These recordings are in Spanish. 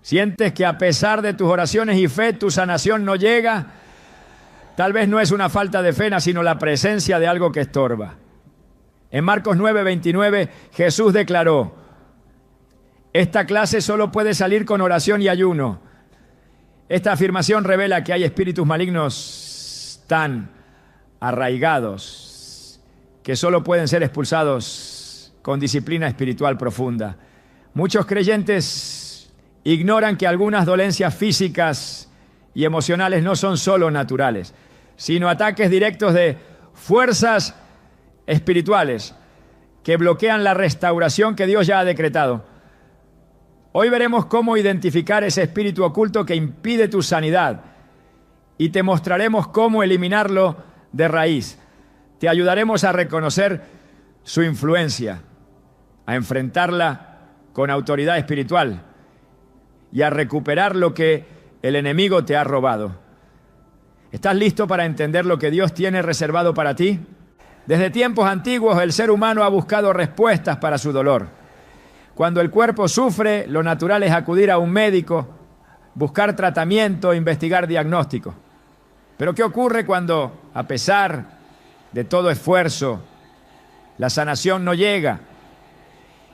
Sientes que a pesar de tus oraciones y fe, tu sanación no llega. Tal vez no es una falta de fe, sino la presencia de algo que estorba. En Marcos 9:29, Jesús declaró: esta clase solo puede salir con oración y ayuno. Esta afirmación revela que hay espíritus malignos tan arraigados que solo pueden ser expulsados con disciplina espiritual profunda. Muchos creyentes ignoran que algunas dolencias físicas y emocionales no son solo naturales, sino ataques directos de fuerzas espirituales que bloquean la restauración que Dios ya ha decretado. Hoy veremos cómo identificar ese espíritu oculto que impide tu sanidad y te mostraremos cómo eliminarlo de raíz. Te ayudaremos a reconocer su influencia, a enfrentarla con autoridad espiritual y a recuperar lo que el enemigo te ha robado. ¿Estás listo para entender lo que Dios tiene reservado para ti? Desde tiempos antiguos el ser humano ha buscado respuestas para su dolor. Cuando el cuerpo sufre, lo natural es acudir a un médico, buscar tratamiento, investigar diagnóstico. Pero ¿qué ocurre cuando, a pesar de todo esfuerzo, la sanación no llega?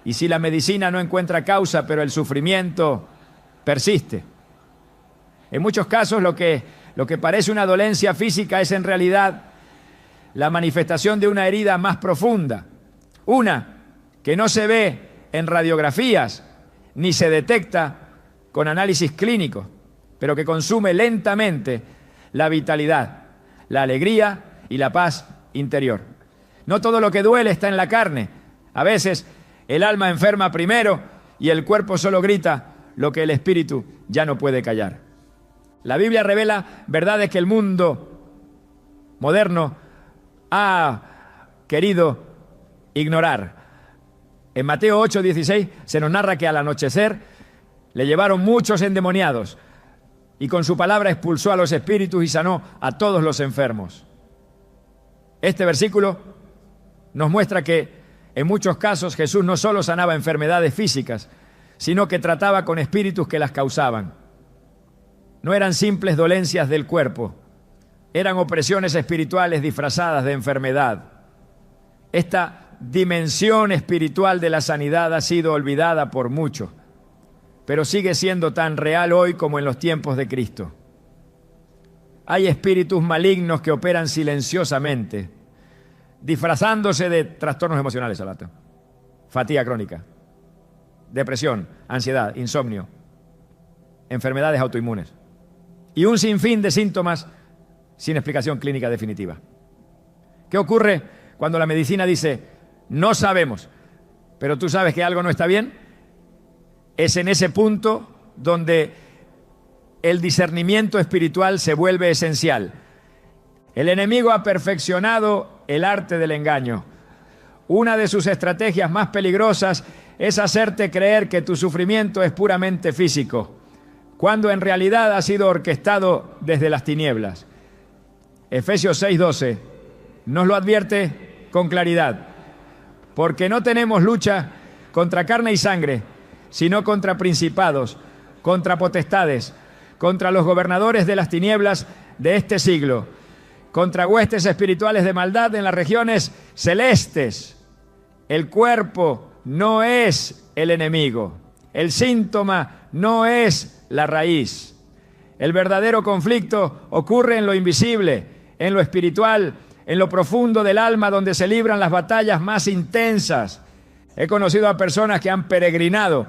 Y si la medicina no encuentra causa, pero el sufrimiento persiste. En muchos casos lo que parece una dolencia física es en realidad la manifestación de una herida más profunda. Una que no se ve en radiografías ni se detecta con análisis clínicos, pero que consume lentamente la vitalidad, la alegría y la paz interior. No todo lo que duele está en la carne. A veces el alma enferma primero y el cuerpo solo grita lo que el espíritu ya no puede callar. La Biblia revela verdades que el mundo moderno ha querido ignorar. En Mateo 8:16 se nos narra que al anochecer le llevaron muchos endemoniados y con su palabra expulsó a los espíritus y sanó a todos los enfermos. Este versículo nos muestra que en muchos casos Jesús no solo sanaba enfermedades físicas, sino que trataba con espíritus que las causaban. No eran simples dolencias del cuerpo, eran opresiones espirituales disfrazadas de enfermedad. Esta dimensión espiritual de la sanidad ha sido olvidada por muchos, pero sigue siendo tan real hoy como en los tiempos de Cristo. Hay espíritus malignos que operan silenciosamente, disfrazándose de trastornos emocionales, fatiga crónica, depresión, ansiedad, insomnio, enfermedades autoinmunes y un sinfín de síntomas sin explicación clínica definitiva. ¿Qué ocurre cuando la medicina dice no sabemos, pero tú sabes que algo no está bien? Es en ese punto donde el discernimiento espiritual se vuelve esencial. El enemigo ha perfeccionado el arte del engaño. Una de sus estrategias más peligrosas es hacerte creer que tu sufrimiento es puramente físico, cuando en realidad ha sido orquestado desde las tinieblas. Efesios 6:12 nos lo advierte con claridad. Porque no tenemos lucha contra carne y sangre, sino contra principados, contra potestades, contra los gobernadores de las tinieblas de este siglo, contra huestes espirituales de maldad en las regiones celestes. El cuerpo no es el enemigo, el síntoma no es la raíz. El verdadero conflicto ocurre en lo invisible, en lo espiritual, en lo profundo del alma, donde se libran las batallas más intensas. He conocido a personas que han peregrinado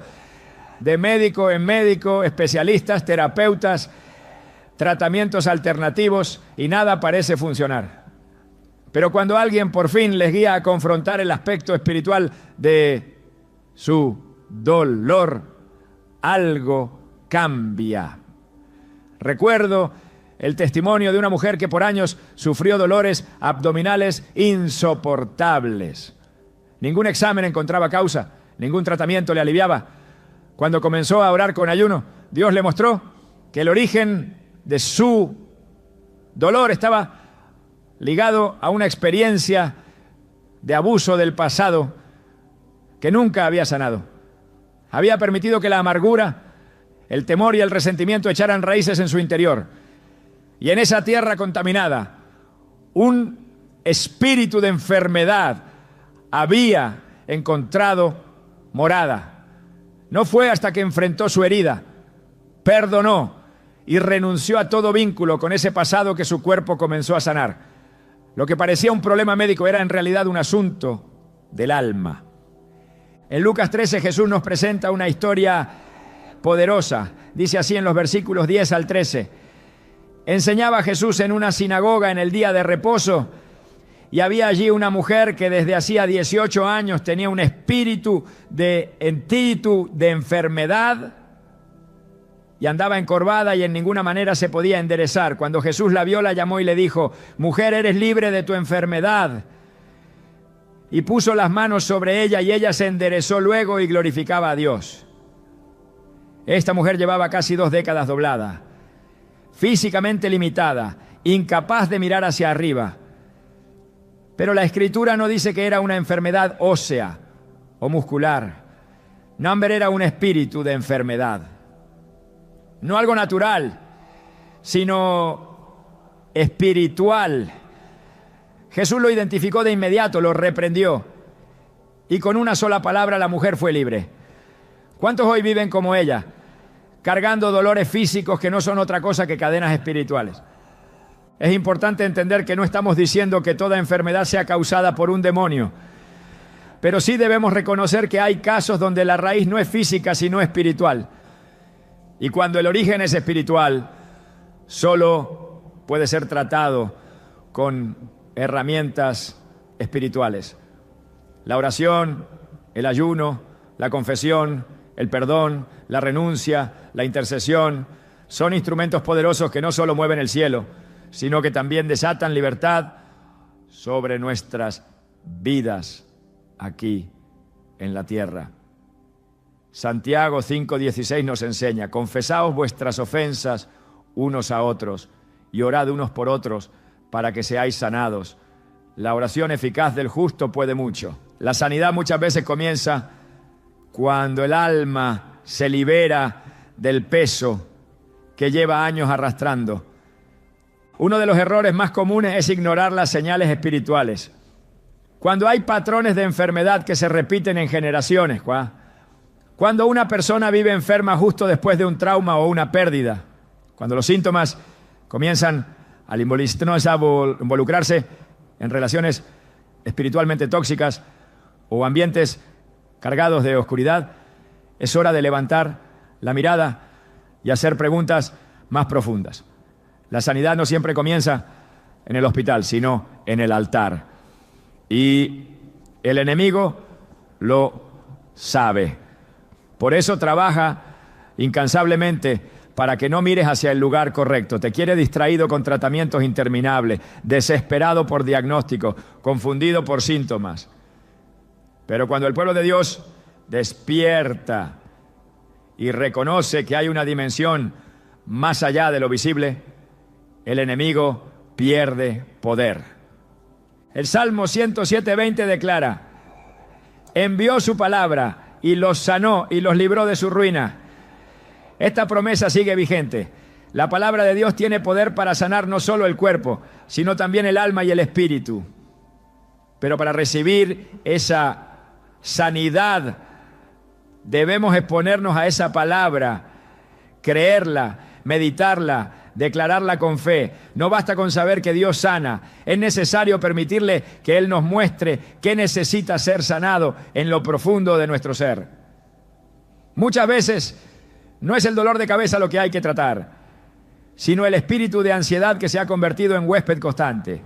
de médico en médico, especialistas, terapeutas, tratamientos alternativos y nada parece funcionar. Pero cuando alguien por fin les guía a confrontar el aspecto espiritual de su dolor, algo cambia. Recuerdo el testimonio de una mujer que por años sufrió dolores abdominales insoportables. Ningún examen encontraba causa, ningún tratamiento le aliviaba. Cuando comenzó a orar con ayuno, Dios le mostró que el origen de su dolor estaba ligado a una experiencia de abuso del pasado que nunca había sanado. Había permitido que la amargura, el temor y el resentimiento echaran raíces en su interior. Y en esa tierra contaminada, un espíritu de enfermedad había encontrado morada. No fue hasta que enfrentó su herida, perdonó y renunció a todo vínculo con ese pasado que su cuerpo comenzó a sanar. Lo que parecía un problema médico era en realidad un asunto del alma. En Lucas 13 Jesús nos presenta una historia poderosa. Dice así en los versículos 10 al 13. Enseñaba Jesús en una sinagoga en el día de reposo y había allí una mujer que desde hacía 18 años tenía un espíritu de enfermedad y andaba encorvada y en ninguna manera se podía enderezar. Cuando Jesús la vio, la llamó y le dijo: mujer, eres libre de tu enfermedad. Y puso las manos sobre ella y ella se enderezó luego y glorificaba a Dios. Esta mujer llevaba casi 2 décadas doblada, físicamente limitada, incapaz de mirar hacia arriba. Pero la Escritura no dice que era una enfermedad ósea o muscular. No, hombre, era un espíritu de enfermedad. No algo natural, sino espiritual. Jesús lo identificó de inmediato, lo reprendió y con una sola palabra la mujer fue libre. ¿Cuántos hoy viven como ella, cargando dolores físicos que no son otra cosa que cadenas espirituales? Es importante entender que no estamos diciendo que toda enfermedad sea causada por un demonio, pero sí debemos reconocer que hay casos donde la raíz no es física sino espiritual. Y cuando el origen es espiritual, solo puede ser tratado con herramientas espirituales. La oración, el ayuno, la confesión, el perdón, la renuncia, la intercesión, son instrumentos poderosos que no solo mueven el cielo, sino que también desatan libertad sobre nuestras vidas aquí en la tierra. Santiago 5:16 nos enseña: confesaos vuestras ofensas unos a otros y orad unos por otros para que seáis sanados. La oración eficaz del justo puede mucho. La sanidad muchas veces comienza cuando el alma se libera del peso que lleva años arrastrando. Uno de los errores más comunes es ignorar las señales espirituales. Cuando hay patrones de enfermedad que se repiten en generaciones, cuando una persona vive enferma justo después de un trauma o una pérdida, cuando los síntomas comienzan a involucrarse en relaciones espiritualmente tóxicas o ambientes cargados de oscuridad, es hora de levantar la mirada y hacer preguntas más profundas. La sanidad no siempre comienza en el hospital, sino en el altar. Y el enemigo lo sabe. Por eso trabaja incansablemente para que no mires hacia el lugar correcto. Te quiere distraído con tratamientos interminables, desesperado por diagnósticos, confundido por síntomas. Pero cuando el pueblo de Dios despierta y reconoce que hay una dimensión más allá de lo visible, el enemigo pierde poder. El Salmo 107:20 declara: envió su palabra y los sanó y los libró de su ruina. Esta promesa sigue vigente. La palabra de Dios tiene poder para sanar no solo el cuerpo, sino también el alma y el espíritu. Pero para recibir esa sanidad, debemos exponernos a esa palabra, creerla, meditarla, declararla con fe. No basta con saber que Dios sana. Es necesario permitirle que Él nos muestre qué necesita ser sanado en lo profundo de nuestro ser. Muchas veces no es el dolor de cabeza lo que hay que tratar, sino el espíritu de ansiedad que se ha convertido en huésped constante.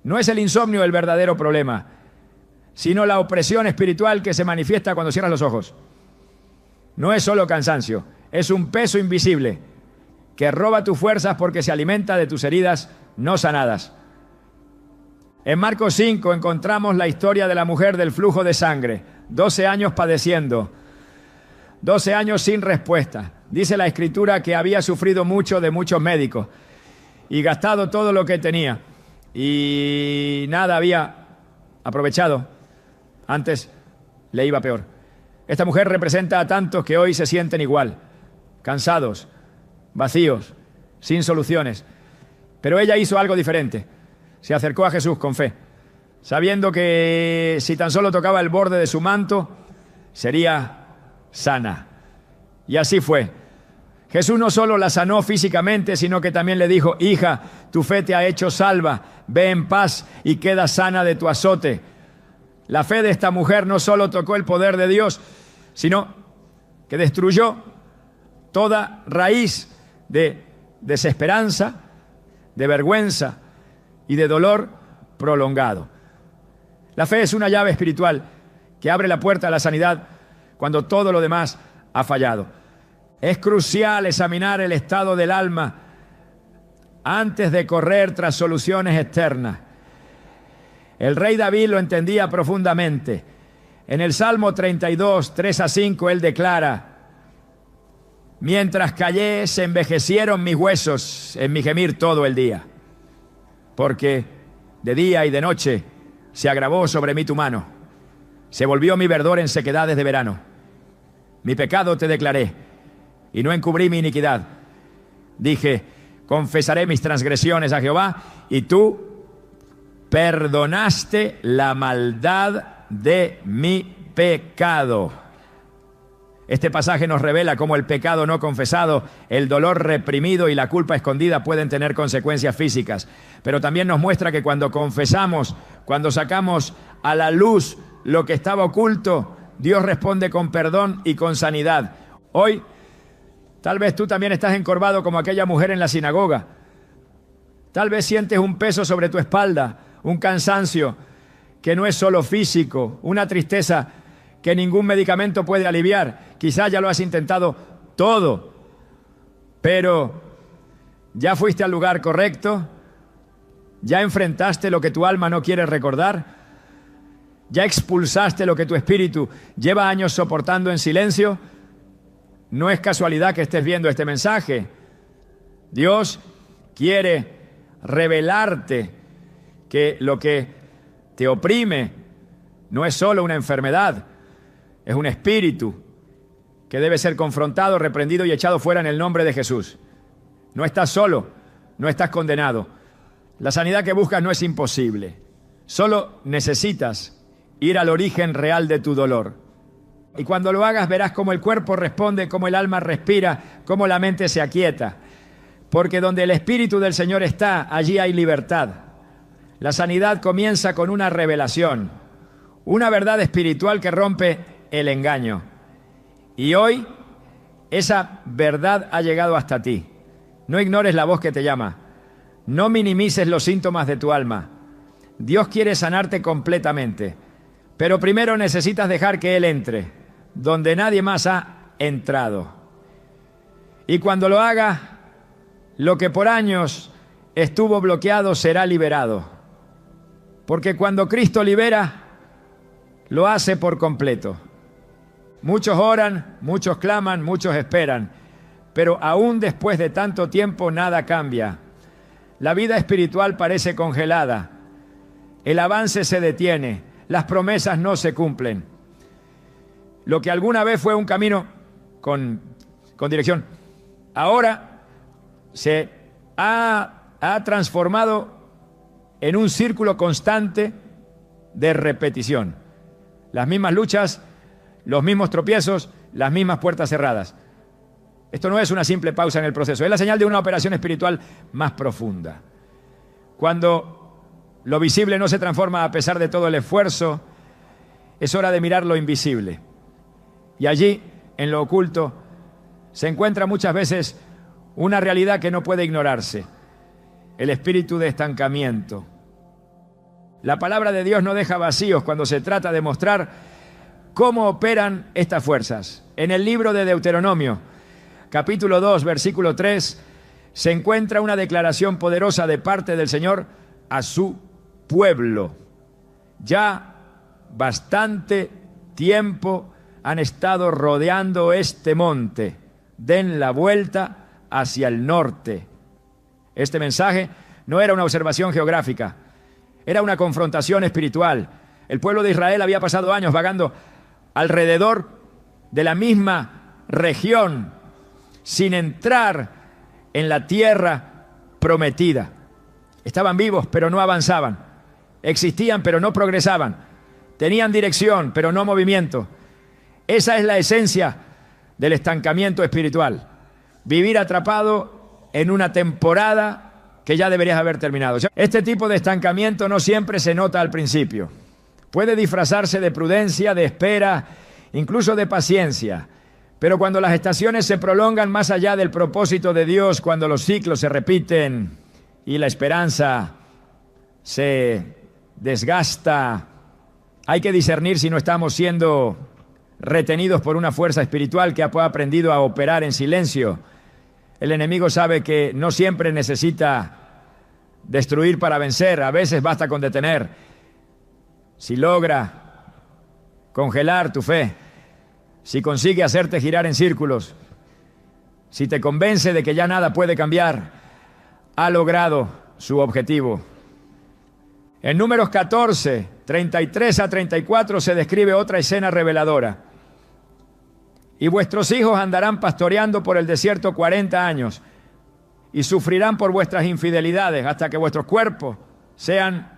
No es el insomnio el verdadero problema, sino la opresión espiritual que se manifiesta cuando cierras los ojos. No es solo cansancio, es un peso invisible que roba tus fuerzas porque se alimenta de tus heridas no sanadas. En Marcos 5 encontramos la historia de la mujer del flujo de sangre, 12 años padeciendo, 12 años sin respuesta. Dice la Escritura que había sufrido mucho de muchos médicos y gastado todo lo que tenía y nada había aprovechado. Antes le iba peor. Esta mujer representa a tantos que hoy se sienten igual, cansados, vacíos, sin soluciones. Pero ella hizo algo diferente. Se acercó a Jesús con fe, sabiendo que si tan solo tocaba el borde de su manto, sería sana. Y así fue. Jesús no solo la sanó físicamente, sino que también le dijo: hija, tu fe te ha hecho salva, ve en paz y queda sana de tu azote. La fe de esta mujer no solo tocó el poder de Dios, sino que destruyó toda raíz de desesperanza, de vergüenza y de dolor prolongado. La fe es una llave espiritual que abre la puerta a la sanidad cuando todo lo demás ha fallado. Es crucial examinar el estado del alma antes de correr tras soluciones externas. El rey David lo entendía profundamente. En el Salmo 32, 3-5, él declara: mientras callé, se envejecieron mis huesos en mi gemir todo el día, porque de día y de noche se agravó sobre mí tu mano, se volvió mi verdor en sequedades de verano. Mi pecado te declaré, y no encubrí mi iniquidad. Dije: confesaré mis transgresiones a Jehová, y tú perdonaste la maldad de mi pecado. Este pasaje nos revela cómo el pecado no confesado, el dolor reprimido y la culpa escondida pueden tener consecuencias físicas. Pero también nos muestra que cuando confesamos, cuando sacamos a la luz lo que estaba oculto, Dios responde con perdón y con sanidad. Hoy, tal vez tú también estás encorvado como aquella mujer en la sinagoga. Tal vez sientes un peso sobre tu espalda, un cansancio que no es solo físico, una tristeza que ningún medicamento puede aliviar. Quizás ya lo has intentado todo, pero ¿ya fuiste al lugar correcto? ¿Ya enfrentaste lo que tu alma no quiere recordar? ¿Ya expulsaste lo que tu espíritu lleva años soportando en silencio? No es casualidad que estés viendo este mensaje. Dios quiere revelarte que lo que te oprime no es solo una enfermedad, es un espíritu que debe ser confrontado, reprendido y echado fuera en el nombre de Jesús. No estás solo, no estás condenado. La sanidad que buscas no es imposible. Solo necesitas ir al origen real de tu dolor. Y cuando lo hagas verás cómo el cuerpo responde, cómo el alma respira, cómo la mente se aquieta. Porque donde el Espíritu del Señor está, allí hay libertad. La sanidad comienza con una revelación, una verdad espiritual que rompe el engaño. Y hoy esa verdad ha llegado hasta ti. No ignores la voz que te llama. No minimices los síntomas de tu alma. Dios quiere sanarte completamente, pero primero necesitas dejar que Él entre donde nadie más ha entrado. Y cuando lo haga, lo que por años estuvo bloqueado será liberado. Porque cuando Cristo libera, lo hace por completo. Muchos oran, muchos claman, muchos esperan, pero aún después de tanto tiempo nada cambia. La vida espiritual parece congelada. El avance se detiene, las promesas no se cumplen. Lo que alguna vez fue un camino con dirección, ahora se ha transformado en un círculo constante de repetición. Las mismas luchas, los mismos tropiezos, las mismas puertas cerradas. Esto no es una simple pausa en el proceso, es la señal de una operación espiritual más profunda. Cuando lo visible no se transforma a pesar de todo el esfuerzo, es hora de mirar lo invisible. Y allí, en lo oculto, se encuentra muchas veces una realidad que no puede ignorarse: el espíritu de estancamiento. La palabra de Dios no deja vacíos cuando se trata de mostrar cómo operan estas fuerzas. En el libro de Deuteronomio, capítulo 2, versículo 3, se encuentra una declaración poderosa de parte del Señor a su pueblo. Ya bastante tiempo han estado rodeando este monte. Den la vuelta hacia el norte. Este mensaje no era una observación geográfica, era una confrontación espiritual. El pueblo de Israel había pasado años vagando alrededor de la misma región sin entrar en la tierra prometida. Estaban vivos, pero no avanzaban. Existían, pero no progresaban. Tenían dirección, pero no movimiento. Esa es la esencia del estancamiento espiritual. Vivir atrapado en una temporada que ya deberías haber terminado. Este tipo de estancamiento no siempre se nota al principio. Puede disfrazarse de prudencia, de espera, incluso de paciencia. Pero cuando las estaciones se prolongan más allá del propósito de Dios, cuando los ciclos se repiten y la esperanza se desgasta, hay que discernir si no estamos siendo retenidos por una fuerza espiritual que ha aprendido a operar en silencio. El enemigo sabe que no siempre necesita destruir para vencer, a veces basta con detener. Si logra congelar tu fe, si consigue hacerte girar en círculos, si te convence de que ya nada puede cambiar, ha logrado su objetivo. En Números 14, 33 a 34 se describe otra escena reveladora. Y vuestros hijos andarán pastoreando por el desierto 40 años y sufrirán por vuestras infidelidades hasta que vuestros cuerpos sean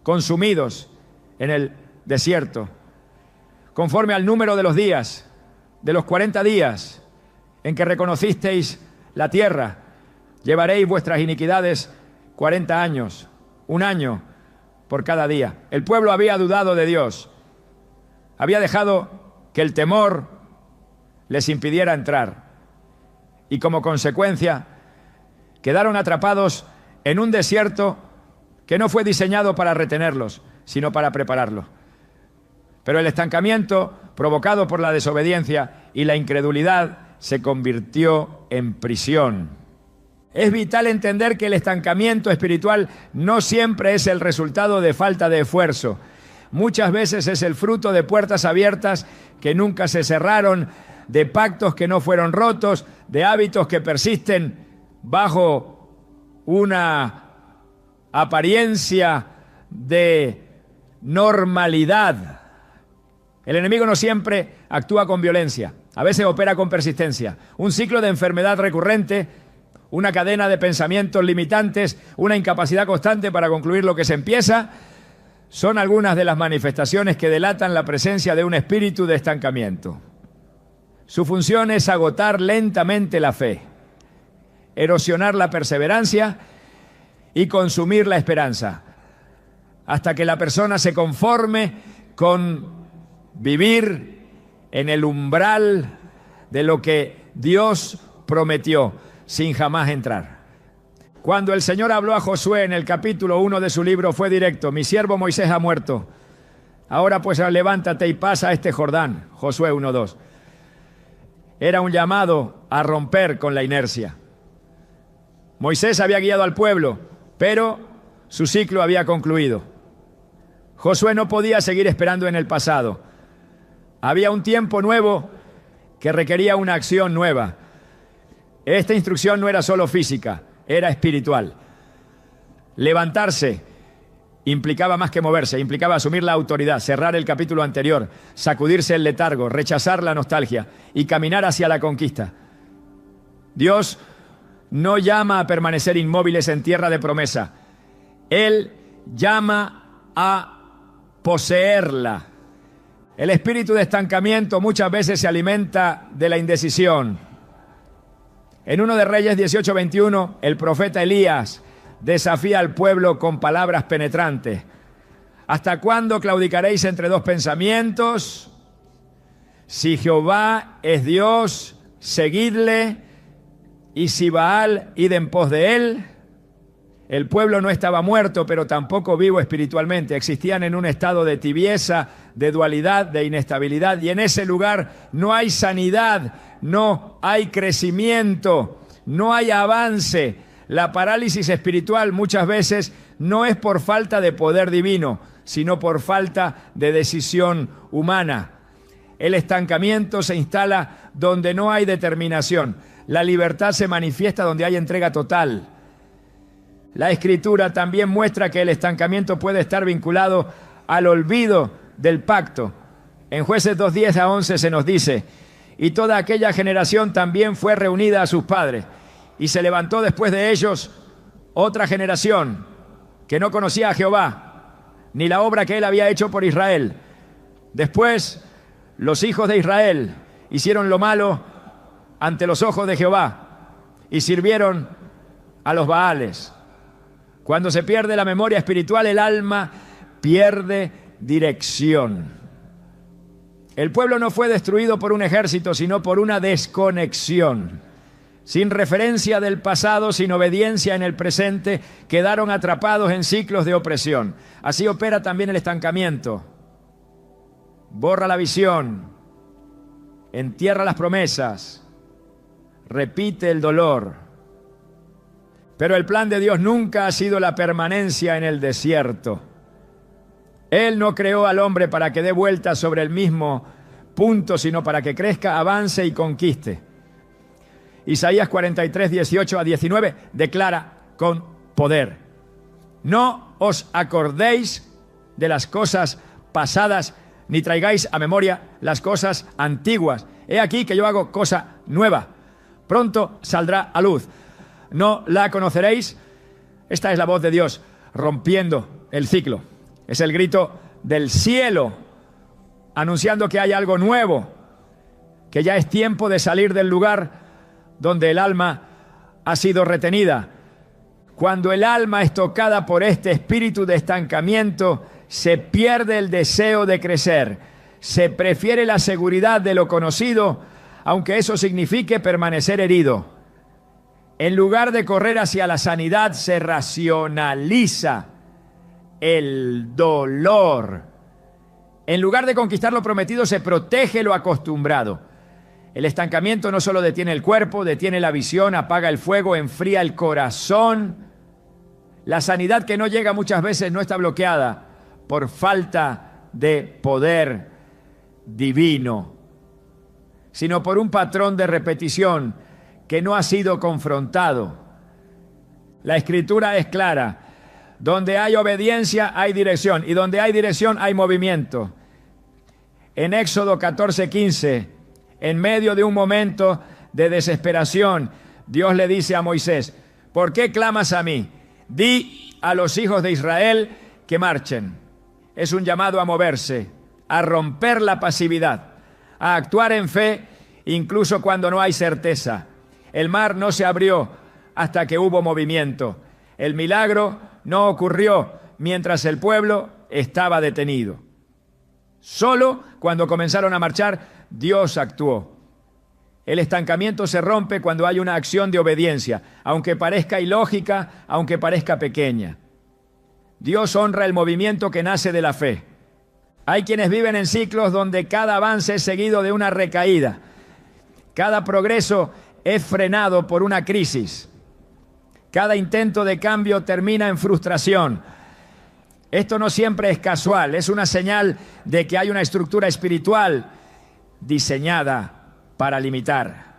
consumidos en el desierto. Conforme al número de los días, de los 40 días en que reconocisteis la tierra, llevaréis vuestras iniquidades 40 años, un año por cada día. El pueblo había dudado de Dios, había dejado que el temor les impidiera entrar y como consecuencia quedaron atrapados en un desierto que no fue diseñado para retenerlos, sino para prepararlos. Pero el estancamiento provocado por la desobediencia y la incredulidad se convirtió en prisión. Es vital entender que el estancamiento espiritual no siempre es el resultado de falta de esfuerzo. Muchas veces es el fruto de puertas abiertas que nunca se cerraron, de pactos que no fueron rotos, de hábitos que persisten bajo una apariencia de normalidad. El enemigo no siempre actúa con violencia, a veces opera con persistencia. Un ciclo de enfermedad recurrente, una cadena de pensamientos limitantes, una incapacidad constante para concluir lo que se empieza, son algunas de las manifestaciones que delatan la presencia de un espíritu de estancamiento. Su función es agotar lentamente la fe, erosionar la perseverancia y consumir la esperanza, hasta que la persona se conforme con vivir en el umbral de lo que Dios prometió, sin jamás entrar. Cuando el Señor habló a Josué en el capítulo 1 de su libro, fue directo: mi siervo Moisés ha muerto. Ahora pues levántate y pasa este Jordán. Josué 1:2. Era un llamado a romper con la inercia. Moisés había guiado al pueblo, pero su ciclo había concluido. Josué no podía seguir esperando en el pasado. Había un tiempo nuevo que requería una acción nueva. Esta instrucción no era solo física, era espiritual. Levantarse implicaba más que moverse, implicaba asumir la autoridad, cerrar el capítulo anterior, sacudirse el letargo, rechazar la nostalgia y caminar hacia la conquista. Dios no llama a permanecer inmóviles en tierra de promesa. Él llama a poseerla. El espíritu de estancamiento muchas veces se alimenta de la indecisión. En 1 de Reyes 18:21, el profeta Elías desafía al pueblo con palabras penetrantes. ¿Hasta cuándo claudicaréis entre dos pensamientos? Si Jehová es Dios, seguidle, y si Baal, id en pos de él. El pueblo no estaba muerto, pero tampoco vivo espiritualmente. Existían en un estado de tibieza, de dualidad, de inestabilidad, y en ese lugar no hay sanidad, no hay crecimiento, no hay avance. La parálisis espiritual muchas veces no es por falta de poder divino, sino por falta de decisión humana. El estancamiento se instala donde no hay determinación. La libertad se manifiesta donde hay entrega total. La Escritura también muestra que el estancamiento puede estar vinculado al olvido del pacto. En Jueces 2:10 a 11 se nos dice: y toda aquella generación también fue reunida a sus padres. Y se levantó después de ellos otra generación que no conocía a Jehová, ni la obra que él había hecho por Israel. Después, los hijos de Israel hicieron lo malo ante los ojos de Jehová y sirvieron a los Baales. Cuando se pierde la memoria espiritual, el alma pierde dirección. El pueblo no fue destruido por un ejército, sino por una desconexión. Sin referencia del pasado, sin obediencia en el presente, quedaron atrapados en ciclos de opresión. Así opera también el estancamiento. Borra la visión, entierra las promesas, repite el dolor. Pero el plan de Dios nunca ha sido la permanencia en el desierto. Él no creó al hombre para que dé vueltas sobre el mismo punto, sino para que crezca, avance y conquiste. Isaías 43, 18 a 19 declara con poder: no os acordéis de las cosas pasadas, ni traigáis a memoria las cosas antiguas. He aquí que yo hago cosa nueva, pronto saldrá a luz. ¿No la conoceréis? Esta es la voz de Dios rompiendo el ciclo. Es el grito del cielo anunciando que hay algo nuevo, que ya es tiempo de salir del lugar donde el alma ha sido retenida. Cuando el alma es tocada por este espíritu de estancamiento, se pierde el deseo de crecer. Se prefiere la seguridad de lo conocido, aunque eso signifique permanecer herido. En lugar de correr hacia la sanidad, se racionaliza el dolor. En lugar de conquistar lo prometido, se protege lo acostumbrado. El estancamiento no solo detiene el cuerpo, detiene la visión, apaga el fuego, enfría el corazón. La sanidad que no llega muchas veces no está bloqueada por falta de poder divino, sino por un patrón de repetición que no ha sido confrontado. La Escritura es clara: donde hay obediencia hay dirección, y donde hay dirección hay movimiento. En Éxodo 14:15, en medio de un momento de desesperación, Dios le dice a Moisés: ¿por qué clamas a mí? Di a los hijos de Israel que marchen. Es un llamado a moverse, a romper la pasividad, a actuar en fe incluso cuando no hay certeza. El mar no se abrió hasta que hubo movimiento. El milagro no ocurrió mientras el pueblo estaba detenido. Solo cuando comenzaron a marchar, Dios actuó. El estancamiento se rompe cuando hay una acción de obediencia, aunque parezca ilógica, aunque parezca pequeña. Dios honra el movimiento que nace de la fe. Hay quienes viven en ciclos donde cada avance es seguido de una recaída. Cada progreso es frenado por una crisis. Cada intento de cambio termina en frustración. Esto no siempre es casual, es una señal de que hay una estructura espiritual diseñada para limitar.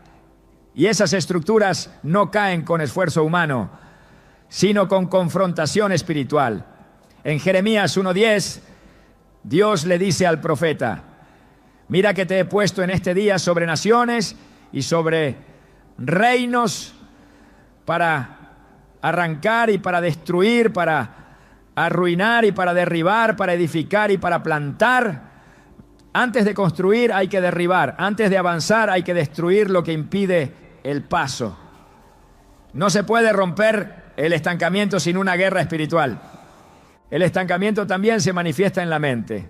Y esas estructuras no caen con esfuerzo humano, sino con confrontación espiritual. En Jeremías 1:10, Dios le dice al profeta: mira que te he puesto en este día sobre naciones y sobre reinos para arrancar y para destruir, para arruinar y para derribar, para edificar y para plantar. Antes de construir hay que derribar, antes de avanzar hay que destruir lo que impide el paso. No se puede romper el estancamiento sin una guerra espiritual. El estancamiento también se manifiesta en la mente.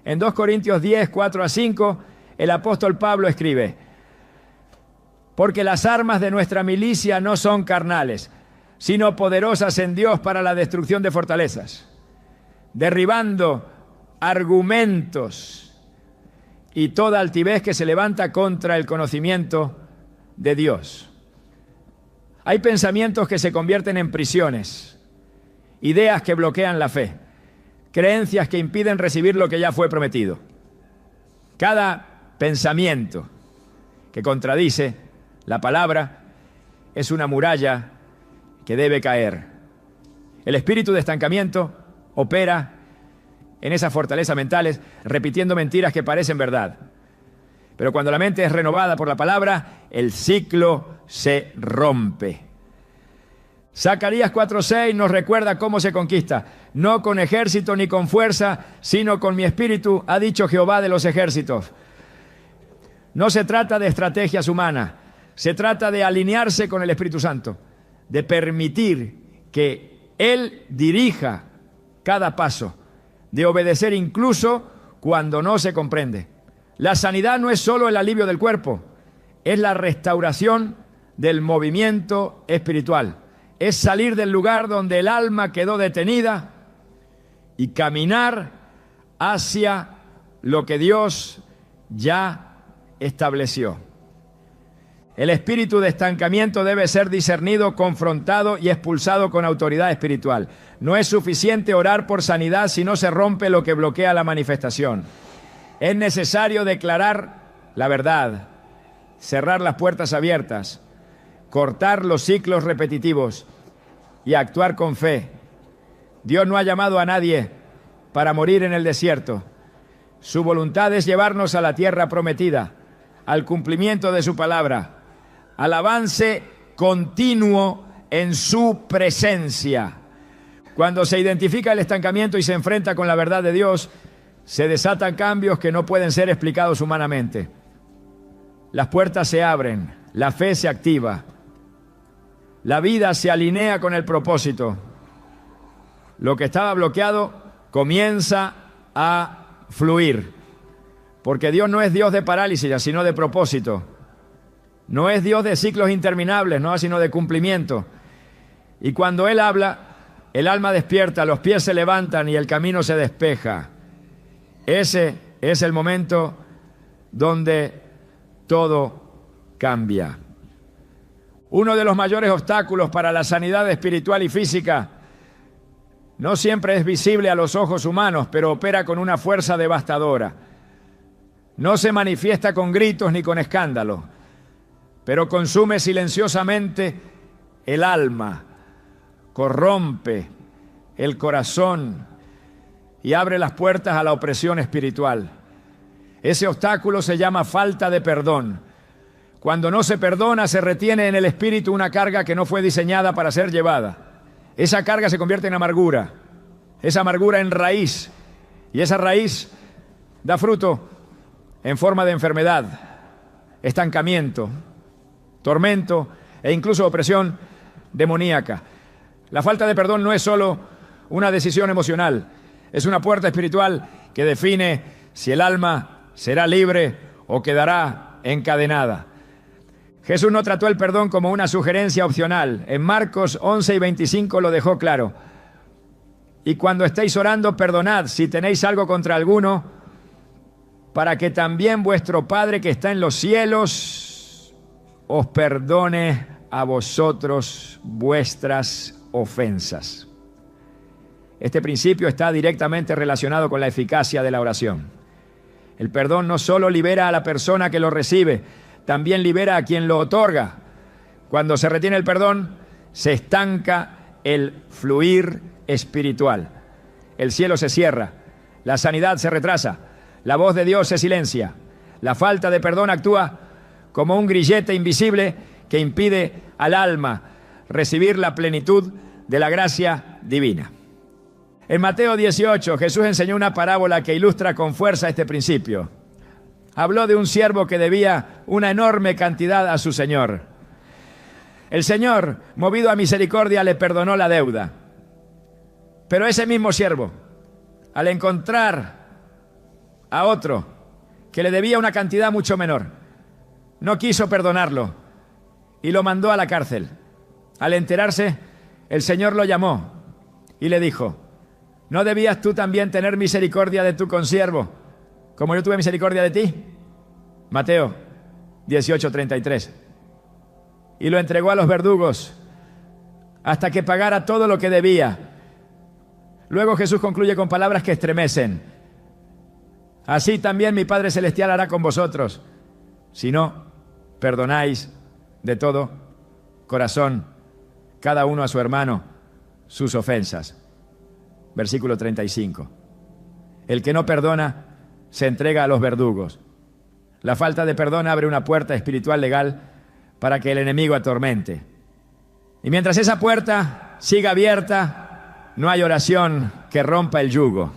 En 2 Corintios 10, 4 a 5, el apóstol Pablo escribe: porque las armas de nuestra milicia no son carnales, sino poderosas en Dios para la destrucción de fortalezas, derribando argumentos y toda altivez que se levanta contra el conocimiento de Dios. Hay pensamientos que se convierten en prisiones, ideas que bloquean la fe, creencias que impiden recibir lo que ya fue prometido. Cada pensamiento que contradice la palabra es una muralla que debe caer. El espíritu de estancamiento opera en esas fortalezas mentales, repitiendo mentiras que parecen verdad. Pero cuando la mente es renovada por la palabra, el ciclo se rompe. Zacarías 4:6 nos recuerda cómo se conquista. No con ejército ni con fuerza, sino con mi espíritu, ha dicho Jehová de los ejércitos. No se trata de estrategias humanas, se trata de alinearse con el Espíritu Santo, de permitir que Él dirija cada paso, de obedecer incluso cuando no se comprende. La sanidad no es solo el alivio del cuerpo, es la restauración del movimiento espiritual. Es salir del lugar donde el alma quedó detenida y caminar hacia lo que Dios ya estableció. El espíritu de estancamiento debe ser discernido, confrontado y expulsado con autoridad espiritual. No es suficiente orar por sanidad si no se rompe lo que bloquea la manifestación. Es necesario declarar la verdad, cerrar las puertas abiertas, cortar los ciclos repetitivos y actuar con fe. Dios no ha llamado a nadie para morir en el desierto. Su voluntad es llevarnos a la tierra prometida, al cumplimiento de su palabra, al avance continuo en su presencia. Cuando se identifica el estancamiento y se enfrenta con la verdad de Dios, se desatan cambios que no pueden ser explicados humanamente. Las puertas se abren, la fe se activa, la vida se alinea con el propósito. Lo que estaba bloqueado comienza a fluir, porque Dios no es Dios de parálisis, sino de propósito. No es Dios de ciclos interminables, no, sino de cumplimiento. Y cuando Él habla, el alma despierta, los pies se levantan y el camino se despeja. Ese es el momento donde todo cambia. Uno de los mayores obstáculos para la sanidad espiritual y física no siempre es visible a los ojos humanos, pero opera con una fuerza devastadora. No se manifiesta con gritos ni con escándalos, pero consume silenciosamente el alma, corrompe el corazón y abre las puertas a la opresión espiritual. Ese obstáculo se llama falta de perdón. Cuando no se perdona, se retiene en el espíritu una carga que no fue diseñada para ser llevada. Esa carga se convierte en amargura, esa amargura en raíz, y esa raíz da fruto en forma de enfermedad, estancamiento, tormento e incluso opresión demoníaca. La falta de perdón no es solo una decisión emocional, es una puerta espiritual que define si el alma será libre o quedará encadenada. Jesús no trató el perdón como una sugerencia opcional. En Marcos 11 y 25 lo dejó claro. Y cuando estéis orando, perdonad si tenéis algo contra alguno, para que también vuestro Padre que está en los cielos os perdone a vosotros vuestras ofensas. Este principio está directamente relacionado con la eficacia de la oración. El perdón no solo libera a la persona que lo recibe, también libera a quien lo otorga. Cuando se retiene el perdón, se estanca el fluir espiritual. El cielo se cierra, la sanidad se retrasa, la voz de Dios se silencia. La falta de perdón actúa como un grillete invisible que impide al alma recibir la plenitud de la gracia divina. En Mateo 18, Jesús enseñó una parábola que ilustra con fuerza este principio. Habló de un siervo que debía una enorme cantidad a su señor. El Señor, movido a misericordia, le perdonó la deuda. Pero ese mismo siervo, al encontrar a otro que le debía una cantidad mucho menor, no quiso perdonarlo y lo mandó a la cárcel. Al enterarse, el Señor lo llamó y le dijo: ¿no debías tú también tener misericordia de tu consiervo, como yo tuve misericordia de ti? Mateo 18:33. Y lo entregó a los verdugos hasta que pagara todo lo que debía. Luego Jesús concluye con palabras que estremecen. Así también mi Padre Celestial hará con vosotros, si no perdonáis de todo corazón cada uno a su hermano sus ofensas. Versículo 35. El que no perdona se entrega a los verdugos. La falta de perdón abre una puerta espiritual legal para que el enemigo atormente. Y mientras esa puerta siga abierta, no hay oración que rompa el yugo.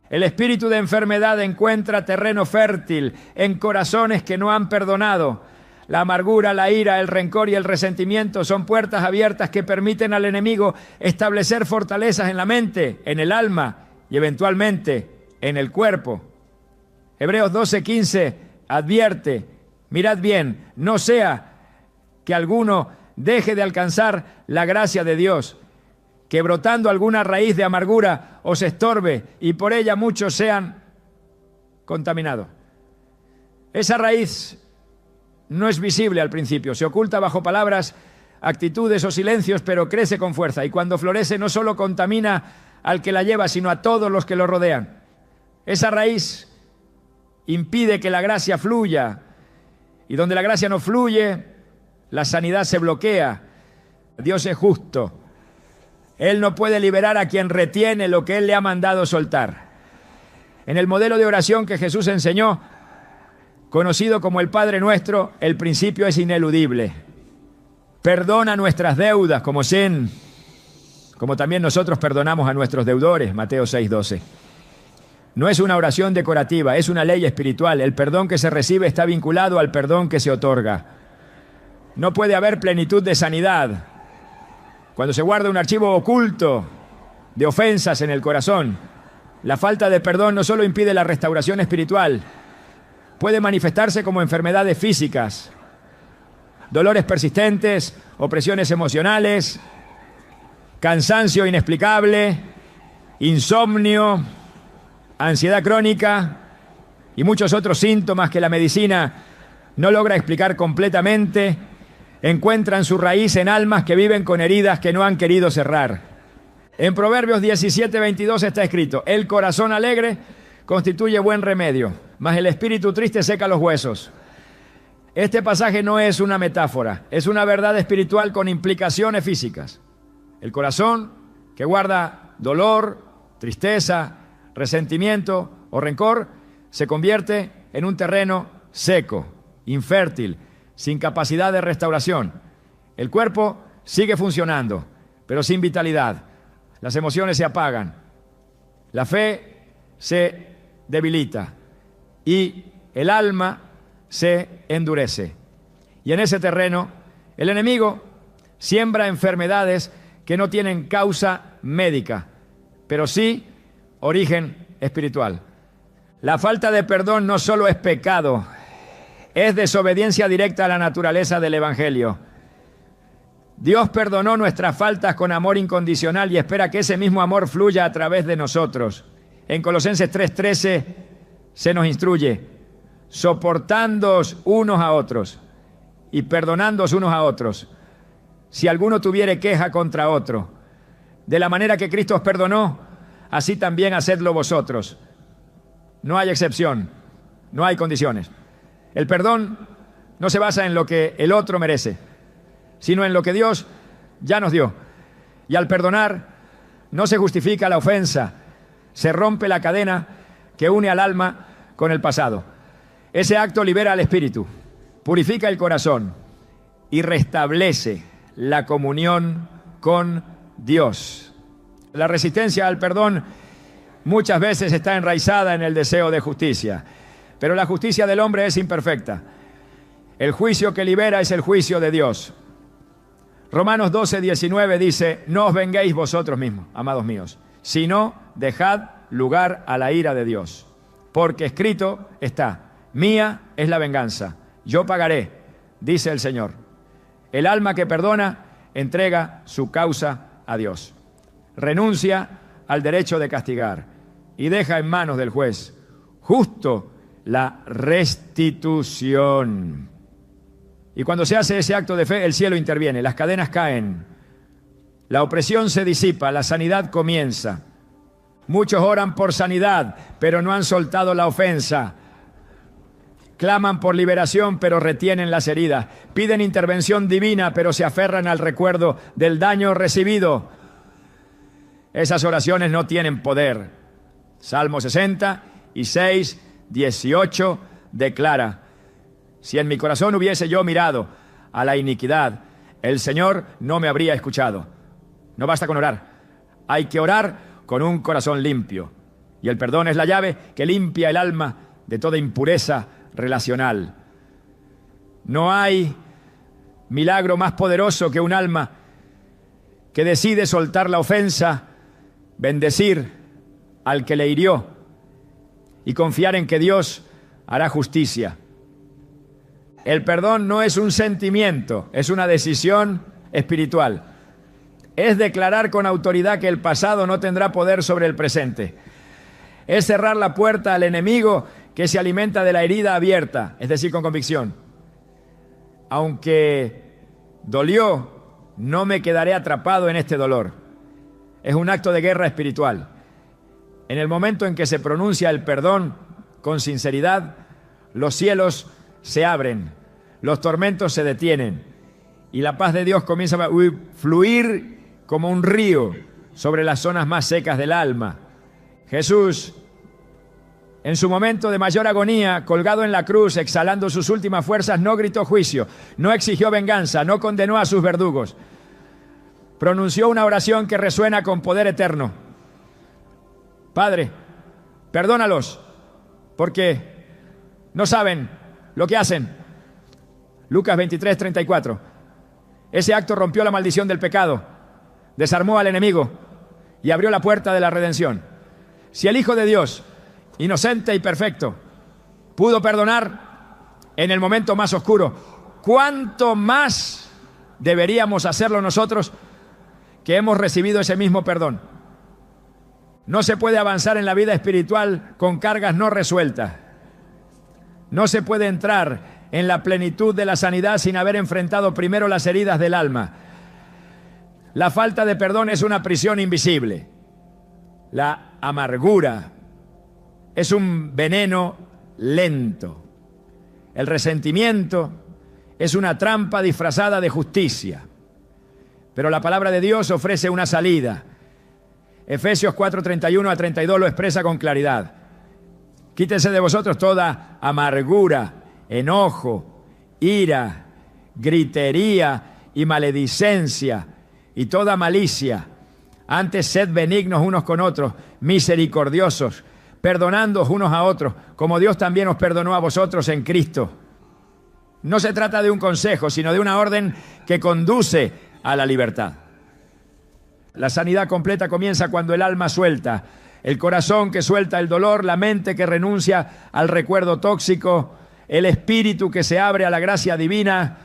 El espíritu de enfermedad encuentra terreno fértil en corazones que no han perdonado. La amargura, la ira, el rencor y el resentimiento son puertas abiertas que permiten al enemigo establecer fortalezas en la mente, en el alma y eventualmente en el cuerpo. Hebreos 12:15 advierte: mirad bien, no sea que alguno deje de alcanzar la gracia de Dios, que brotando alguna raíz de amargura os estorbe y por ella muchos sean contaminados. Esa raíz no es visible al principio, se oculta bajo palabras, actitudes o silencios, pero crece con fuerza y cuando florece no solo contamina al que la lleva, sino a todos los que lo rodean. Esa raíz impide que la gracia fluya y donde la gracia no fluye, la sanidad se bloquea. Dios es justo. Él no puede liberar a quien retiene lo que Él le ha mandado soltar. En el modelo de oración que Jesús enseñó, conocido como el Padre Nuestro, el principio es ineludible. Perdona nuestras deudas como también nosotros perdonamos a nuestros deudores, Mateo 6:12. No es una oración decorativa, es una ley espiritual. El perdón que se recibe está vinculado al perdón que se otorga. No puede haber plenitud de sanidad cuando se guarda un archivo oculto de ofensas en el corazón. La falta de perdón no solo impide la restauración espiritual, puede manifestarse como enfermedades físicas, dolores persistentes, opresiones emocionales, cansancio inexplicable, insomnio, ansiedad crónica y muchos otros síntomas que la medicina no logra explicar completamente. Encuentran su raíz en almas que viven con heridas que no han querido cerrar. En Proverbios 17:22 está escrito: el corazón alegre constituye buen remedio, mas el espíritu triste seca los huesos. Este pasaje no es una metáfora, es una verdad espiritual con implicaciones físicas. El corazón que guarda dolor, tristeza, resentimiento o rencor se convierte en un terreno seco, infértil, sin capacidad de restauración. El cuerpo sigue funcionando, pero sin vitalidad. Las emociones se apagan, la fe se debilita y el alma se endurece. Y en ese terreno, el enemigo siembra enfermedades que no tienen causa médica, pero sí origen espiritual. La falta de perdón no solo es pecado, es desobediencia directa a la naturaleza del Evangelio. Dios perdonó nuestras faltas con amor incondicional y espera que ese mismo amor fluya a través de nosotros. En Colosenses 3:13 se nos instruye: soportándoos unos a otros y perdonándoos unos a otros, si alguno tuviere queja contra otro. De la manera que Cristo os perdonó, así también hacedlo vosotros. No hay excepción, no hay condiciones. El perdón no se basa en lo que el otro merece, sino en lo que Dios ya nos dio. Y al perdonar, no se justifica la ofensa, se rompe la cadena que une al alma con el pasado. Ese acto libera al espíritu, purifica el corazón y restablece la comunión con Dios. La resistencia al perdón muchas veces está enraizada en el deseo de justicia, pero la justicia del hombre es imperfecta. El juicio que libera es el juicio de Dios. Romanos 12:19 dice: no os venguéis vosotros mismos, amados míos, sino dejad lugar a la ira de Dios. Porque escrito está: mía es la venganza, yo pagaré, dice el Señor. El alma que perdona entrega su causa a Dios. Renuncia al derecho de castigar y deja en manos del juez justo la restitución. Y cuando se hace ese acto de fe, el cielo interviene, las cadenas caen, la opresión se disipa, la sanidad comienza. Muchos oran por sanidad, pero no han soltado la ofensa. Claman por liberación, pero retienen las heridas. Piden intervención divina, pero se aferran al recuerdo del daño recibido. Esas oraciones no tienen poder. Salmo 66, 18, declara: si en mi corazón hubiese yo mirado a la iniquidad, el Señor no me habría escuchado. No basta con orar, hay que orar con un corazón limpio. Y el perdón es la llave que limpia el alma de toda impureza relacional. No hay milagro más poderoso que un alma que decide soltar la ofensa, bendecir al que le hirió y confiar en que Dios hará justicia. El perdón no es un sentimiento, es una decisión espiritual. Es declarar con autoridad que el pasado no tendrá poder sobre el presente. Es cerrar la puerta al enemigo que se alimenta de la herida abierta, es decir, con convicción. Aunque dolió, no me quedaré atrapado en este dolor. Es un acto de guerra espiritual. En el momento en que se pronuncia el perdón con sinceridad, los cielos se abren, los tormentos se detienen y la paz de Dios comienza a fluir como un río sobre las zonas más secas del alma. Jesús, en su momento de mayor agonía, colgado en la cruz, exhalando sus últimas fuerzas, no gritó juicio, no exigió venganza, no condenó a sus verdugos. Pronunció una oración que resuena con poder eterno: Padre, perdónalos, porque no saben lo que hacen. Lucas 23, 34. Ese acto rompió la maldición del pecado, desarmó al enemigo y abrió la puerta de la redención. Si el Hijo de Dios, inocente y perfecto, pudo perdonar en el momento más oscuro, ¿cuánto más deberíamos hacerlo nosotros que hemos recibido ese mismo perdón? No se puede avanzar en la vida espiritual con cargas no resueltas. No se puede entrar en la plenitud de la sanidad sin haber enfrentado primero las heridas del alma. La falta de perdón es una prisión invisible. La amargura es un veneno lento. El resentimiento es una trampa disfrazada de justicia. Pero la palabra de Dios ofrece una salida. Efesios 4, 31 a 32 lo expresa con claridad. Quítense de vosotros toda amargura, enojo, ira, gritería y maledicencia y toda malicia. Antes sed benignos unos con otros, misericordiosos, perdonándoos unos a otros, como Dios también os perdonó a vosotros en Cristo. No se trata de un consejo, sino de una orden que conduce a la libertad. La sanidad completa comienza cuando el alma suelta, el corazón que suelta el dolor, la mente que renuncia al recuerdo tóxico, el espíritu que se abre a la gracia divina.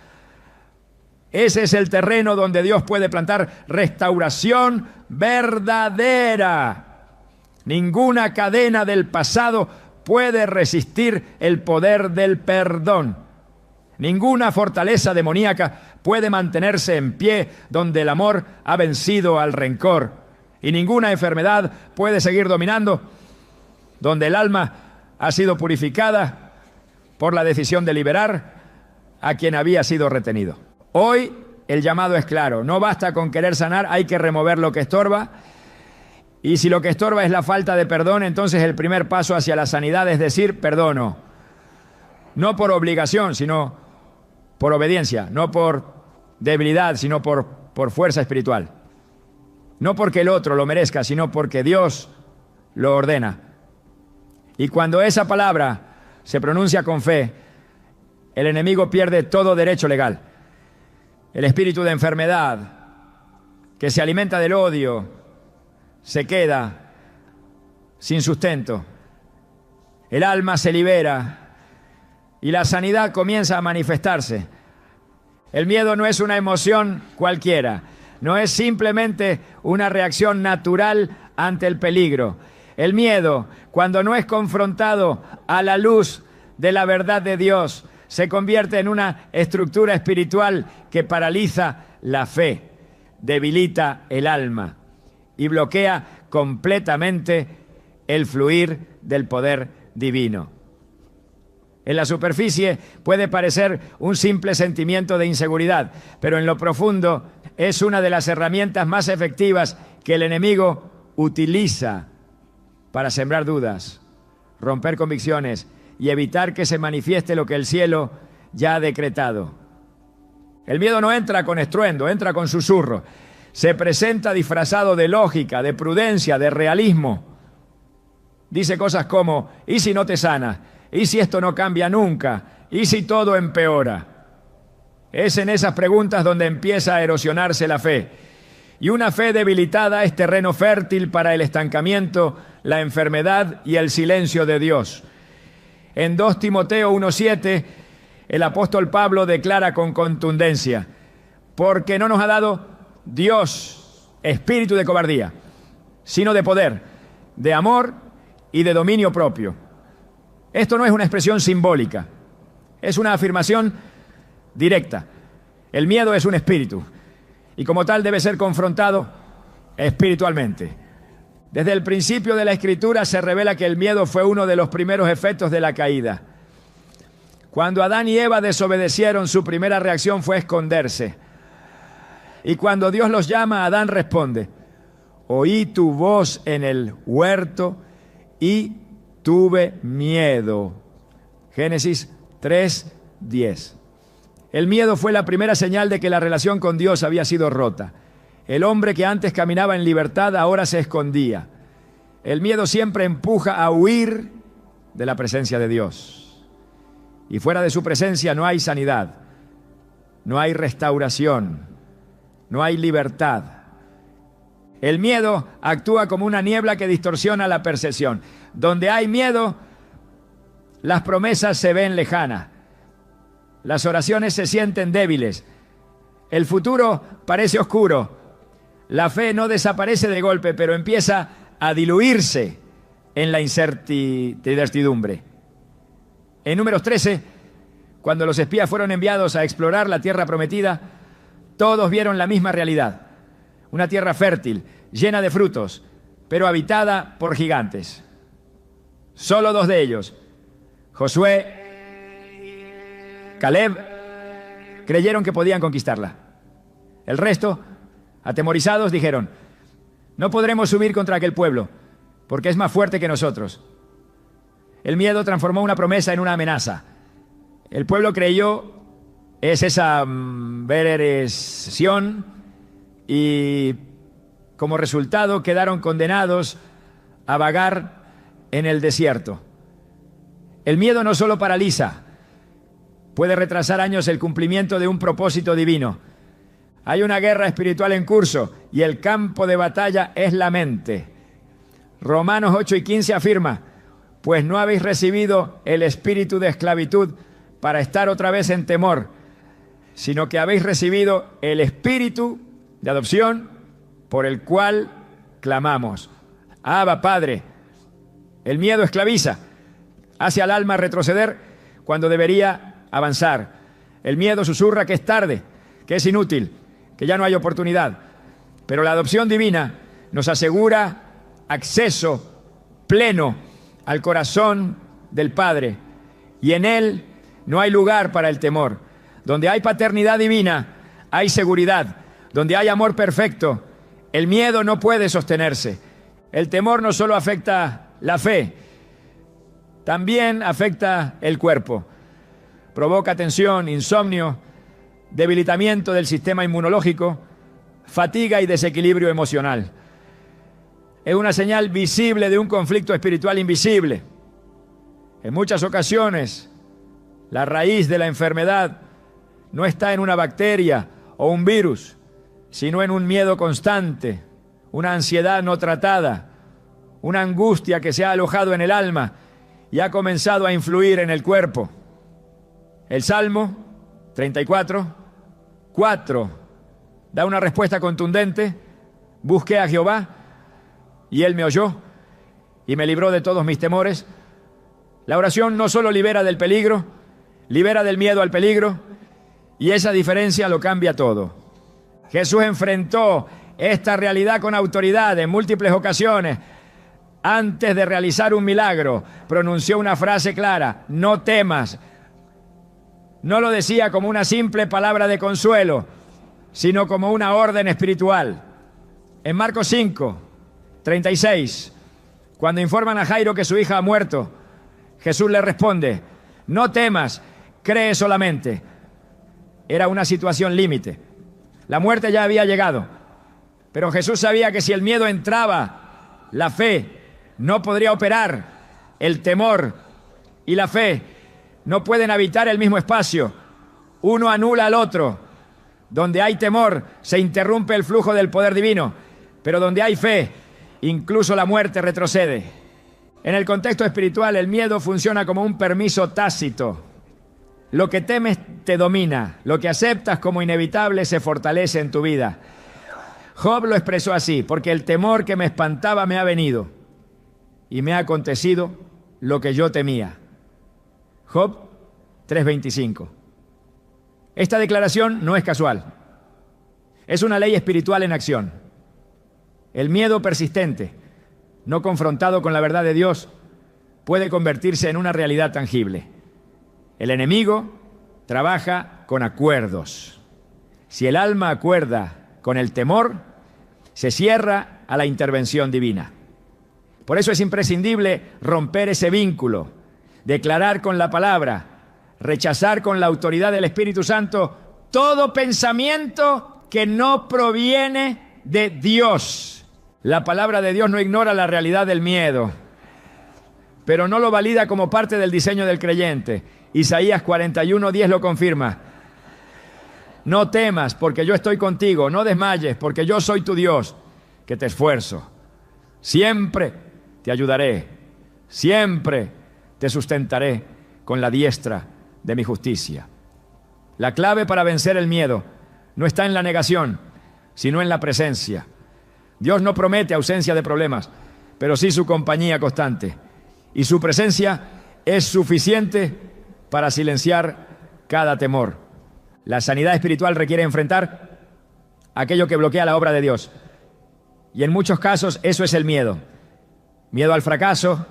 Ese es el terreno donde Dios puede plantar restauración verdadera. Ninguna cadena del pasado puede resistir el poder del perdón. Ninguna fortaleza demoníaca puede mantenerse en pie donde el amor ha vencido al rencor. Y ninguna enfermedad puede seguir dominando donde el alma ha sido purificada por la decisión de liberar a quien había sido retenido. Hoy el llamado es claro: no basta con querer sanar, hay que remover lo que estorba. Y si lo que estorba es la falta de perdón, entonces el primer paso hacia la sanidad es decir perdono. No por obligación, sino por obediencia. No por debilidad, sino por fuerza espiritual. No porque el otro lo merezca, sino porque Dios lo ordena. Y cuando esa palabra se pronuncia con fe, el enemigo pierde todo derecho legal. El espíritu de enfermedad que se alimenta del odio se queda sin sustento. El alma se libera y la sanidad comienza a manifestarse. El miedo no es una emoción cualquiera, no es simplemente una reacción natural ante el peligro. El miedo, cuando no es confrontado a la luz de la verdad de Dios, se convierte en una estructura espiritual que paraliza la fe, debilita el alma y bloquea completamente el fluir del poder divino. En la superficie puede parecer un simple sentimiento de inseguridad, pero en lo profundo es una de las herramientas más efectivas que el enemigo utiliza para sembrar dudas, romper convicciones y evitar que se manifieste lo que el cielo ya ha decretado. El miedo no entra con estruendo, entra con susurro. Se presenta disfrazado de lógica, de prudencia, de realismo. Dice cosas como, ¿y si no te sanas? ¿Y si esto no cambia nunca? ¿Y si todo empeora? Es en esas preguntas donde empieza a erosionarse la fe. Y una fe debilitada es terreno fértil para el estancamiento, la enfermedad y el silencio de Dios. En 2 Timoteo 1:7, el apóstol Pablo declara con contundencia, porque no nos ha dado Dios espíritu de cobardía, sino de poder, de amor y de dominio propio. Esto no es una expresión simbólica, es una afirmación directa. El miedo es un espíritu y como tal debe ser confrontado espiritualmente. Desde el principio de la Escritura se revela que el miedo fue uno de los primeros efectos de la caída. Cuando Adán y Eva desobedecieron, su primera reacción fue esconderse. Y cuando Dios los llama, Adán responde, oí tu voz en el huerto y tuve miedo. Génesis 3:10. El miedo fue la primera señal de que la relación con Dios había sido rota. El hombre que antes caminaba en libertad ahora se escondía. El miedo siempre empuja a huir de la presencia de Dios. Y fuera de su presencia no hay sanidad, no hay restauración, no hay libertad. El miedo actúa como una niebla que distorsiona la percepción. Donde hay miedo, las promesas se ven lejanas. Las oraciones se sienten débiles. El futuro parece oscuro. La fe no desaparece de golpe, pero empieza a diluirse en la incertidumbre. En Números 13, cuando los espías fueron enviados a explorar la tierra prometida, todos vieron la misma realidad. Una tierra fértil, llena de frutos, pero habitada por gigantes. Solo 2 de ellos, Josué, Caleb, creyeron que podían conquistarla. El resto, atemorizados, dijeron, no podremos subir contra aquel pueblo, porque es más fuerte que nosotros. El miedo transformó una promesa en una amenaza. El pueblo creyó, es esa versión, y como resultado quedaron condenados a vagar en el desierto. El miedo no solo paraliza, puede retrasar años el cumplimiento de un propósito divino. Hay una guerra espiritual en curso y el campo de batalla es la mente. Romanos 8:15 afirma, pues no habéis recibido el espíritu de esclavitud para estar otra vez en temor, sino que habéis recibido el espíritu de adopción por el cual clamamos, Abba, Padre. El miedo esclaviza, hace al alma retroceder cuando debería avanzar. El miedo susurra que es tarde, que es inútil, que ya no hay oportunidad. Pero la adopción divina nos asegura acceso pleno al corazón del Padre, y en Él no hay lugar para el temor. Donde hay paternidad divina, hay seguridad. Donde hay amor perfecto, el miedo no puede sostenerse. El temor no solo afecta la fe, también afecta el cuerpo. Provoca tensión, insomnio, debilitamiento del sistema inmunológico, fatiga y desequilibrio emocional. Es una señal visible de un conflicto espiritual invisible. En muchas ocasiones, la raíz de la enfermedad no está en una bacteria o un virus, sino en un miedo constante, una ansiedad no tratada, una angustia que se ha alojado en el alma y ha comenzado a influir en el cuerpo. El Salmo 34:4 da una respuesta contundente: busqué a Jehová y Él me oyó y me libró de todos mis temores. La oración no solo libera del peligro, libera del miedo al peligro, y esa diferencia lo cambia todo. Jesús enfrentó esta realidad con autoridad en múltiples ocasiones. Antes de realizar un milagro, pronunció una frase clara: no temas. No lo decía como una simple palabra de consuelo, sino como una orden espiritual. En Marcos 5:36, cuando informan a Jairo que su hija ha muerto, Jesús le responde: no temas, cree solamente. Era una situación límite. La muerte ya había llegado. Pero Jesús sabía que si el miedo entraba, la fe no podría operar. El temor y la fe no pueden habitar el mismo espacio. Uno anula al otro. Donde hay temor, se interrumpe el flujo del poder divino. Pero donde hay fe, incluso la muerte retrocede. En el contexto espiritual, el miedo funciona como un permiso tácito. Lo que temes te domina. Lo que aceptas como inevitable se fortalece en tu vida. Job lo expresó así: porque el temor que me espantaba me ha venido y me ha acontecido lo que yo temía. Job 3:25. Esta declaración no es casual. Es una ley espiritual en acción. El miedo persistente, no confrontado con la verdad de Dios, puede convertirse en una realidad tangible. El enemigo trabaja con acuerdos. Si el alma acuerda con el temor, se cierra a la intervención divina. Por eso es imprescindible romper ese vínculo, declarar con la palabra, rechazar con la autoridad del Espíritu Santo todo pensamiento que no proviene de Dios. La palabra de Dios no ignora la realidad del miedo, pero no lo valida como parte del diseño del creyente. Isaías 41:10 lo confirma. No temas, porque yo estoy contigo. No desmayes, porque yo soy tu Dios, que te esfuerzo. Siempre te ayudaré. Siempre te sustentaré con la diestra de mi justicia. La clave para vencer el miedo no está en la negación, sino en la presencia. Dios no promete ausencia de problemas, pero sí su compañía constante. Y su presencia es suficiente para silenciar cada temor. La sanidad espiritual requiere enfrentar aquello que bloquea la obra de Dios. Y en muchos casos eso es el miedo. Miedo al fracaso,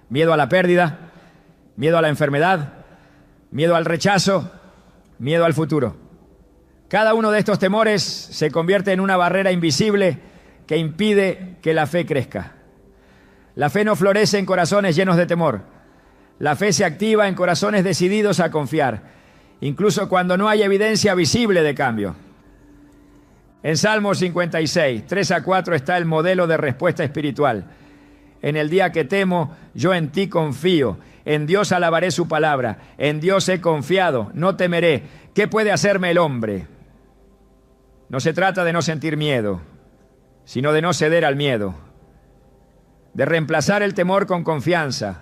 miedo a la pérdida, miedo a la enfermedad, miedo al rechazo, miedo al futuro. Cada uno de estos temores se convierte en una barrera invisible que impide que la fe crezca. La fe no florece en corazones llenos de temor. La fe se activa en corazones decididos a confiar, incluso cuando no hay evidencia visible de cambio. En Salmo 56, 3-4 está el modelo de respuesta espiritual. En el día que temo, yo en ti confío. En Dios alabaré su palabra. En Dios he confiado, no temeré. ¿Qué puede hacerme el hombre? No se trata de no sentir miedo, sino de no ceder al miedo, de reemplazar el temor con confianza,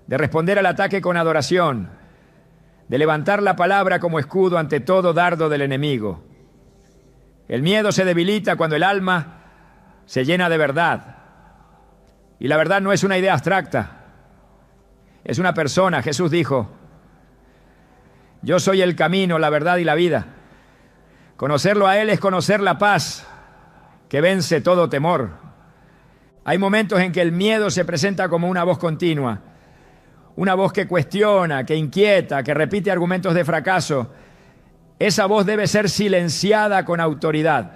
de responder al ataque con adoración, de levantar la palabra como escudo ante todo dardo del enemigo. El miedo se debilita cuando el alma se llena de verdad. Y la verdad no es una idea abstracta, es una persona. Jesús dijo: yo soy el camino, la verdad y la vida. Conocerlo a Él es conocer la paz que vence todo temor. Hay momentos en que el miedo se presenta como una voz continua, una voz que cuestiona, que inquieta, que repite argumentos de fracaso. Esa voz debe ser silenciada con autoridad.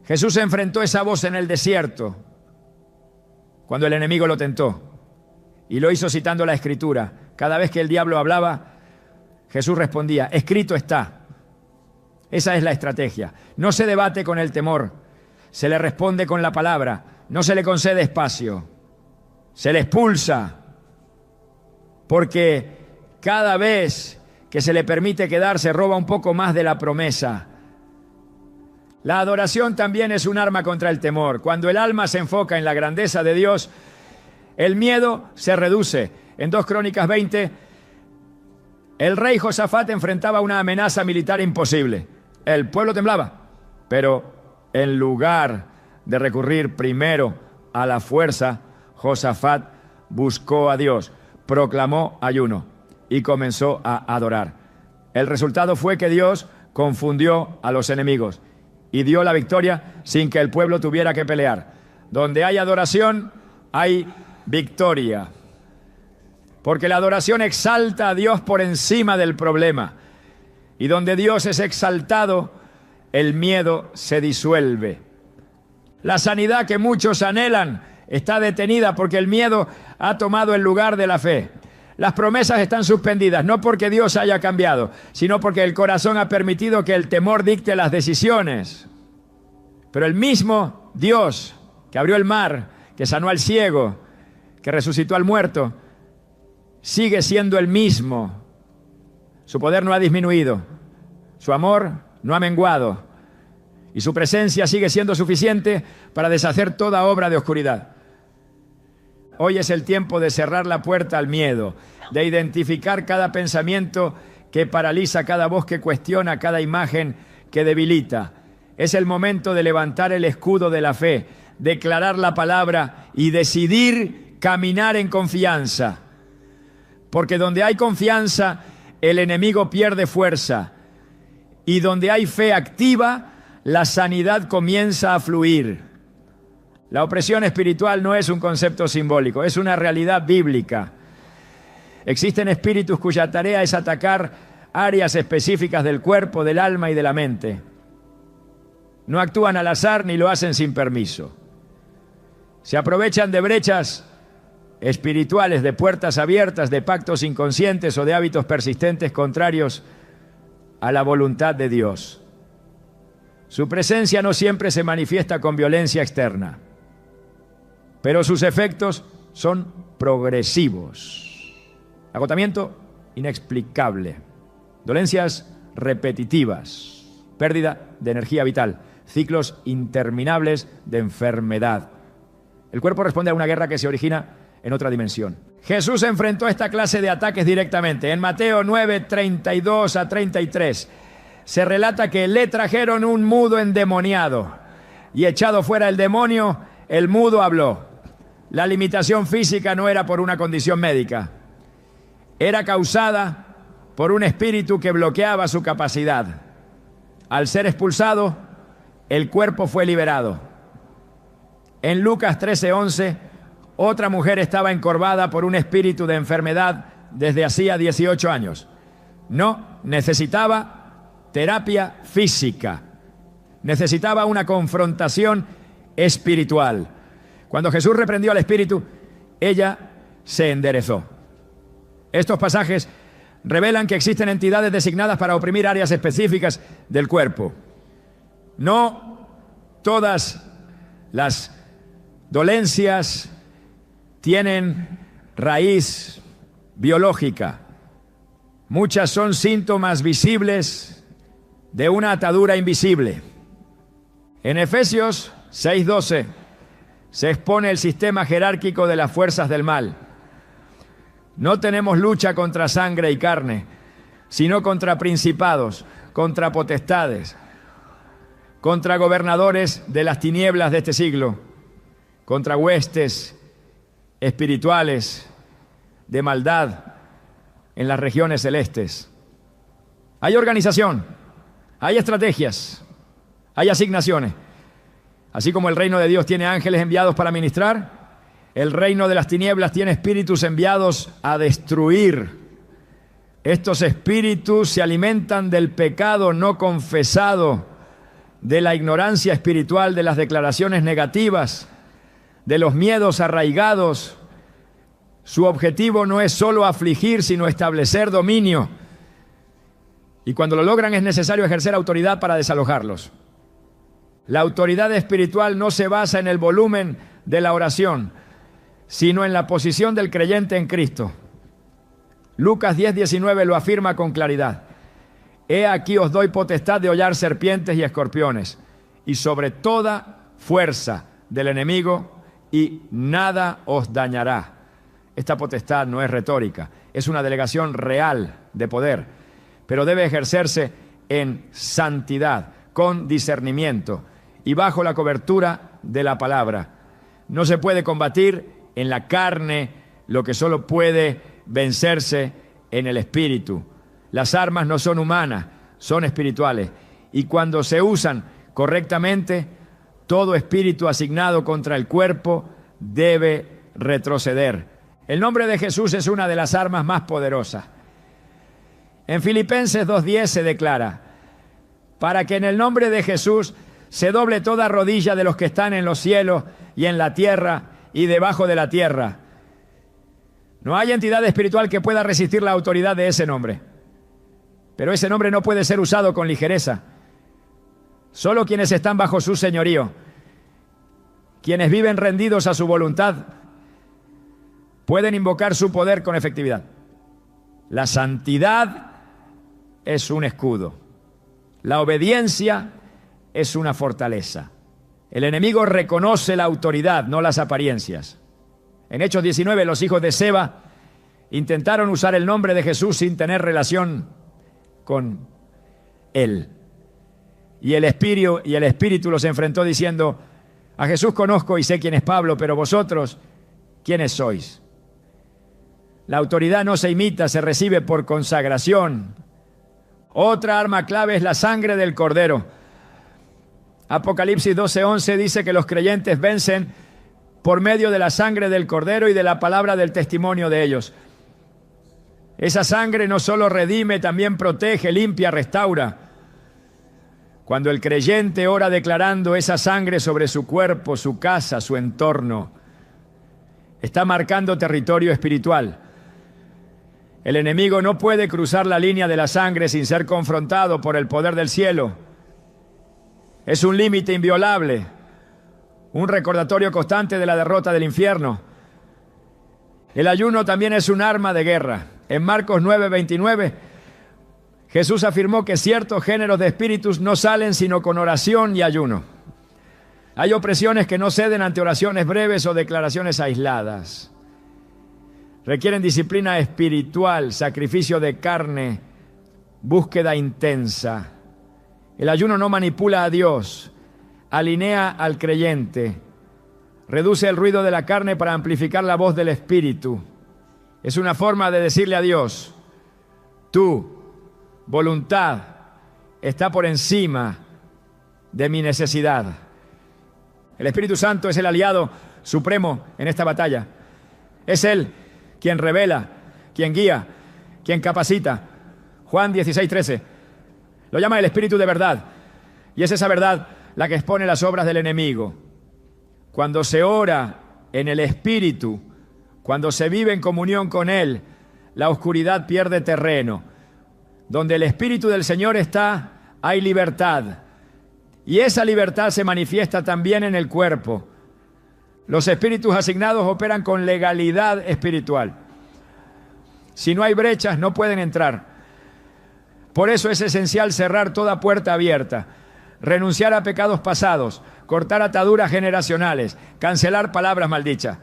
Jesús enfrentó esa voz en el desierto, cuando el enemigo lo tentó, y lo hizo citando la Escritura. Cada vez que el diablo hablaba, Jesús respondía: escrito está. Esa es la estrategia. No se debate con el temor, se le responde con la palabra. No se le concede espacio, se le expulsa, porque cada vez que se le permite quedar, se roba un poco más de la promesa. La adoración también es un arma contra el temor. Cuando el alma se enfoca en la grandeza de Dios, el miedo se reduce. En 2 Crónicas 20, el rey Josafat enfrentaba una amenaza militar imposible. El pueblo temblaba, pero en lugar de recurrir primero a la fuerza, Josafat buscó a Dios, proclamó ayuno y comenzó a adorar. El resultado fue que Dios confundió a los enemigos y dio la victoria sin que el pueblo tuviera que pelear. Donde hay adoración, hay victoria. Porque la adoración exalta a Dios por encima del problema. Y donde Dios es exaltado, el miedo se disuelve. La sanidad que muchos anhelan está detenida porque el miedo ha tomado el lugar de la fe. Las promesas están suspendidas, no porque Dios haya cambiado, sino porque el corazón ha permitido que el temor dicte las decisiones. Pero el mismo Dios que abrió el mar, que sanó al ciego, que resucitó al muerto, sigue siendo el mismo. Su poder no ha disminuido, su amor no ha menguado y su presencia sigue siendo suficiente para deshacer toda obra de oscuridad. Hoy es el tiempo de cerrar la puerta al miedo, de identificar cada pensamiento que paraliza, cada voz que cuestiona, cada imagen que debilita. Es el momento de levantar el escudo de la fe, declarar la palabra y decidir caminar en confianza. Porque donde hay confianza, el enemigo pierde fuerza. Y donde hay fe activa, la sanidad comienza a fluir. La opresión espiritual no es un concepto simbólico, es una realidad bíblica. Existen espíritus cuya tarea es atacar áreas específicas del cuerpo, del alma y de la mente. No actúan al azar ni lo hacen sin permiso. Se aprovechan de brechas espirituales, de puertas abiertas, de pactos inconscientes o de hábitos persistentes contrarios a la voluntad de Dios. Su presencia no siempre se manifiesta con violencia externa, pero sus efectos son progresivos. Agotamiento inexplicable, dolencias repetitivas, pérdida de energía vital, ciclos interminables de enfermedad. El cuerpo responde a una guerra que se origina en otra dimensión. Jesús enfrentó esta clase de ataques directamente. En Mateo 9, 32 a 33, se relata que le trajeron un mudo endemoniado y echado fuera el demonio, el mudo habló. La limitación física no era por una condición médica, era causada por un espíritu que bloqueaba su capacidad. Al ser expulsado, el cuerpo fue liberado. En Lucas 13:11, otra mujer estaba encorvada por un espíritu de enfermedad desde hacía 18 años. No necesitaba terapia física, necesitaba una confrontación espiritual. Cuando Jesús reprendió al espíritu, ella se enderezó. Estos pasajes revelan que existen entidades designadas para oprimir áreas específicas del cuerpo. No todas las dolencias tienen raíz biológica. Muchas son síntomas visibles de una atadura invisible. En Efesios 6:12 se expone el sistema jerárquico de las fuerzas del mal. No tenemos lucha contra sangre y carne, sino contra principados, contra potestades, contra gobernadores de las tinieblas de este siglo, contra huestes espirituales de maldad en las regiones celestes. Hay organización, hay estrategias, hay asignaciones. Así como el reino de Dios tiene ángeles enviados para ministrar, el reino de las tinieblas tiene espíritus enviados a destruir. Estos espíritus se alimentan del pecado no confesado, de la ignorancia espiritual, de las declaraciones negativas, de los miedos arraigados. Su objetivo no es solo afligir, sino establecer dominio. Y cuando lo logran es necesario ejercer autoridad para desalojarlos. La autoridad espiritual no se basa en el volumen de la oración, sino en la posición del creyente en Cristo. Lucas 10:19 lo afirma con claridad. He aquí os doy potestad de hollar serpientes y escorpiones, y sobre toda fuerza del enemigo, y nada os dañará. Esta potestad no es retórica, es una delegación real de poder, pero debe ejercerse en santidad, con discernimiento y bajo la cobertura de la palabra. No se puede combatir en la carne lo que solo puede vencerse en el espíritu. Las armas no son humanas, son espirituales. Y cuando se usan correctamente, todo espíritu asignado contra el cuerpo debe retroceder. El nombre de Jesús es una de las armas más poderosas. En Filipenses 2:10 se declara: para que en el nombre de Jesús se doble toda rodilla de los que están en los cielos y en la tierra y debajo de la tierra. No hay entidad espiritual que pueda resistir la autoridad de ese nombre. Pero ese nombre no puede ser usado con ligereza. Solo quienes están bajo su señorío, quienes viven rendidos a su voluntad, pueden invocar su poder con efectividad. La santidad es un escudo. La obediencia es una fortaleza. El enemigo reconoce la autoridad, no las apariencias. En Hechos 19, los hijos de Seba intentaron usar el nombre de Jesús sin tener relación con él. Y el Espíritu los enfrentó diciendo: a Jesús conozco y sé quién es Pablo, pero vosotros, ¿quiénes sois? La autoridad no se imita, se recibe por consagración. Otra arma clave es la sangre del Cordero. Apocalipsis 12:11 dice que los creyentes vencen por medio de la sangre del Cordero y de la palabra del testimonio de ellos. Esa sangre no solo redime, también protege, limpia, restaura. Cuando el creyente ora declarando esa sangre sobre su cuerpo, su casa, su entorno, está marcando territorio espiritual. El enemigo no puede cruzar la línea de la sangre sin ser confrontado por el poder del cielo. Es un límite inviolable, un recordatorio constante de la derrota del infierno. El ayuno también es un arma de guerra. En Marcos 9:29, Jesús afirmó que ciertos géneros de espíritus no salen sino con oración y ayuno. Hay opresiones que no ceden ante oraciones breves o declaraciones aisladas. Requieren disciplina espiritual, sacrificio de carne, búsqueda intensa. El ayuno no manipula a Dios, alinea al creyente, reduce el ruido de la carne para amplificar la voz del Espíritu. Es una forma de decirle a Dios: tu voluntad está por encima de mi necesidad. El Espíritu Santo es el aliado supremo en esta batalla. Es Él quien revela, quien guía, quien capacita. Juan 16:13 lo llama el Espíritu de verdad, y es esa verdad la que expone las obras del enemigo. Cuando se ora en el Espíritu, cuando se vive en comunión con Él, la oscuridad pierde terreno. Donde el Espíritu del Señor está, hay libertad. Y esa libertad se manifiesta también en el cuerpo. Los espíritus asignados operan con legalidad espiritual. Si no hay brechas, no pueden entrar. Por eso es esencial cerrar toda puerta abierta, renunciar a pecados pasados, cortar ataduras generacionales, cancelar palabras maldichas,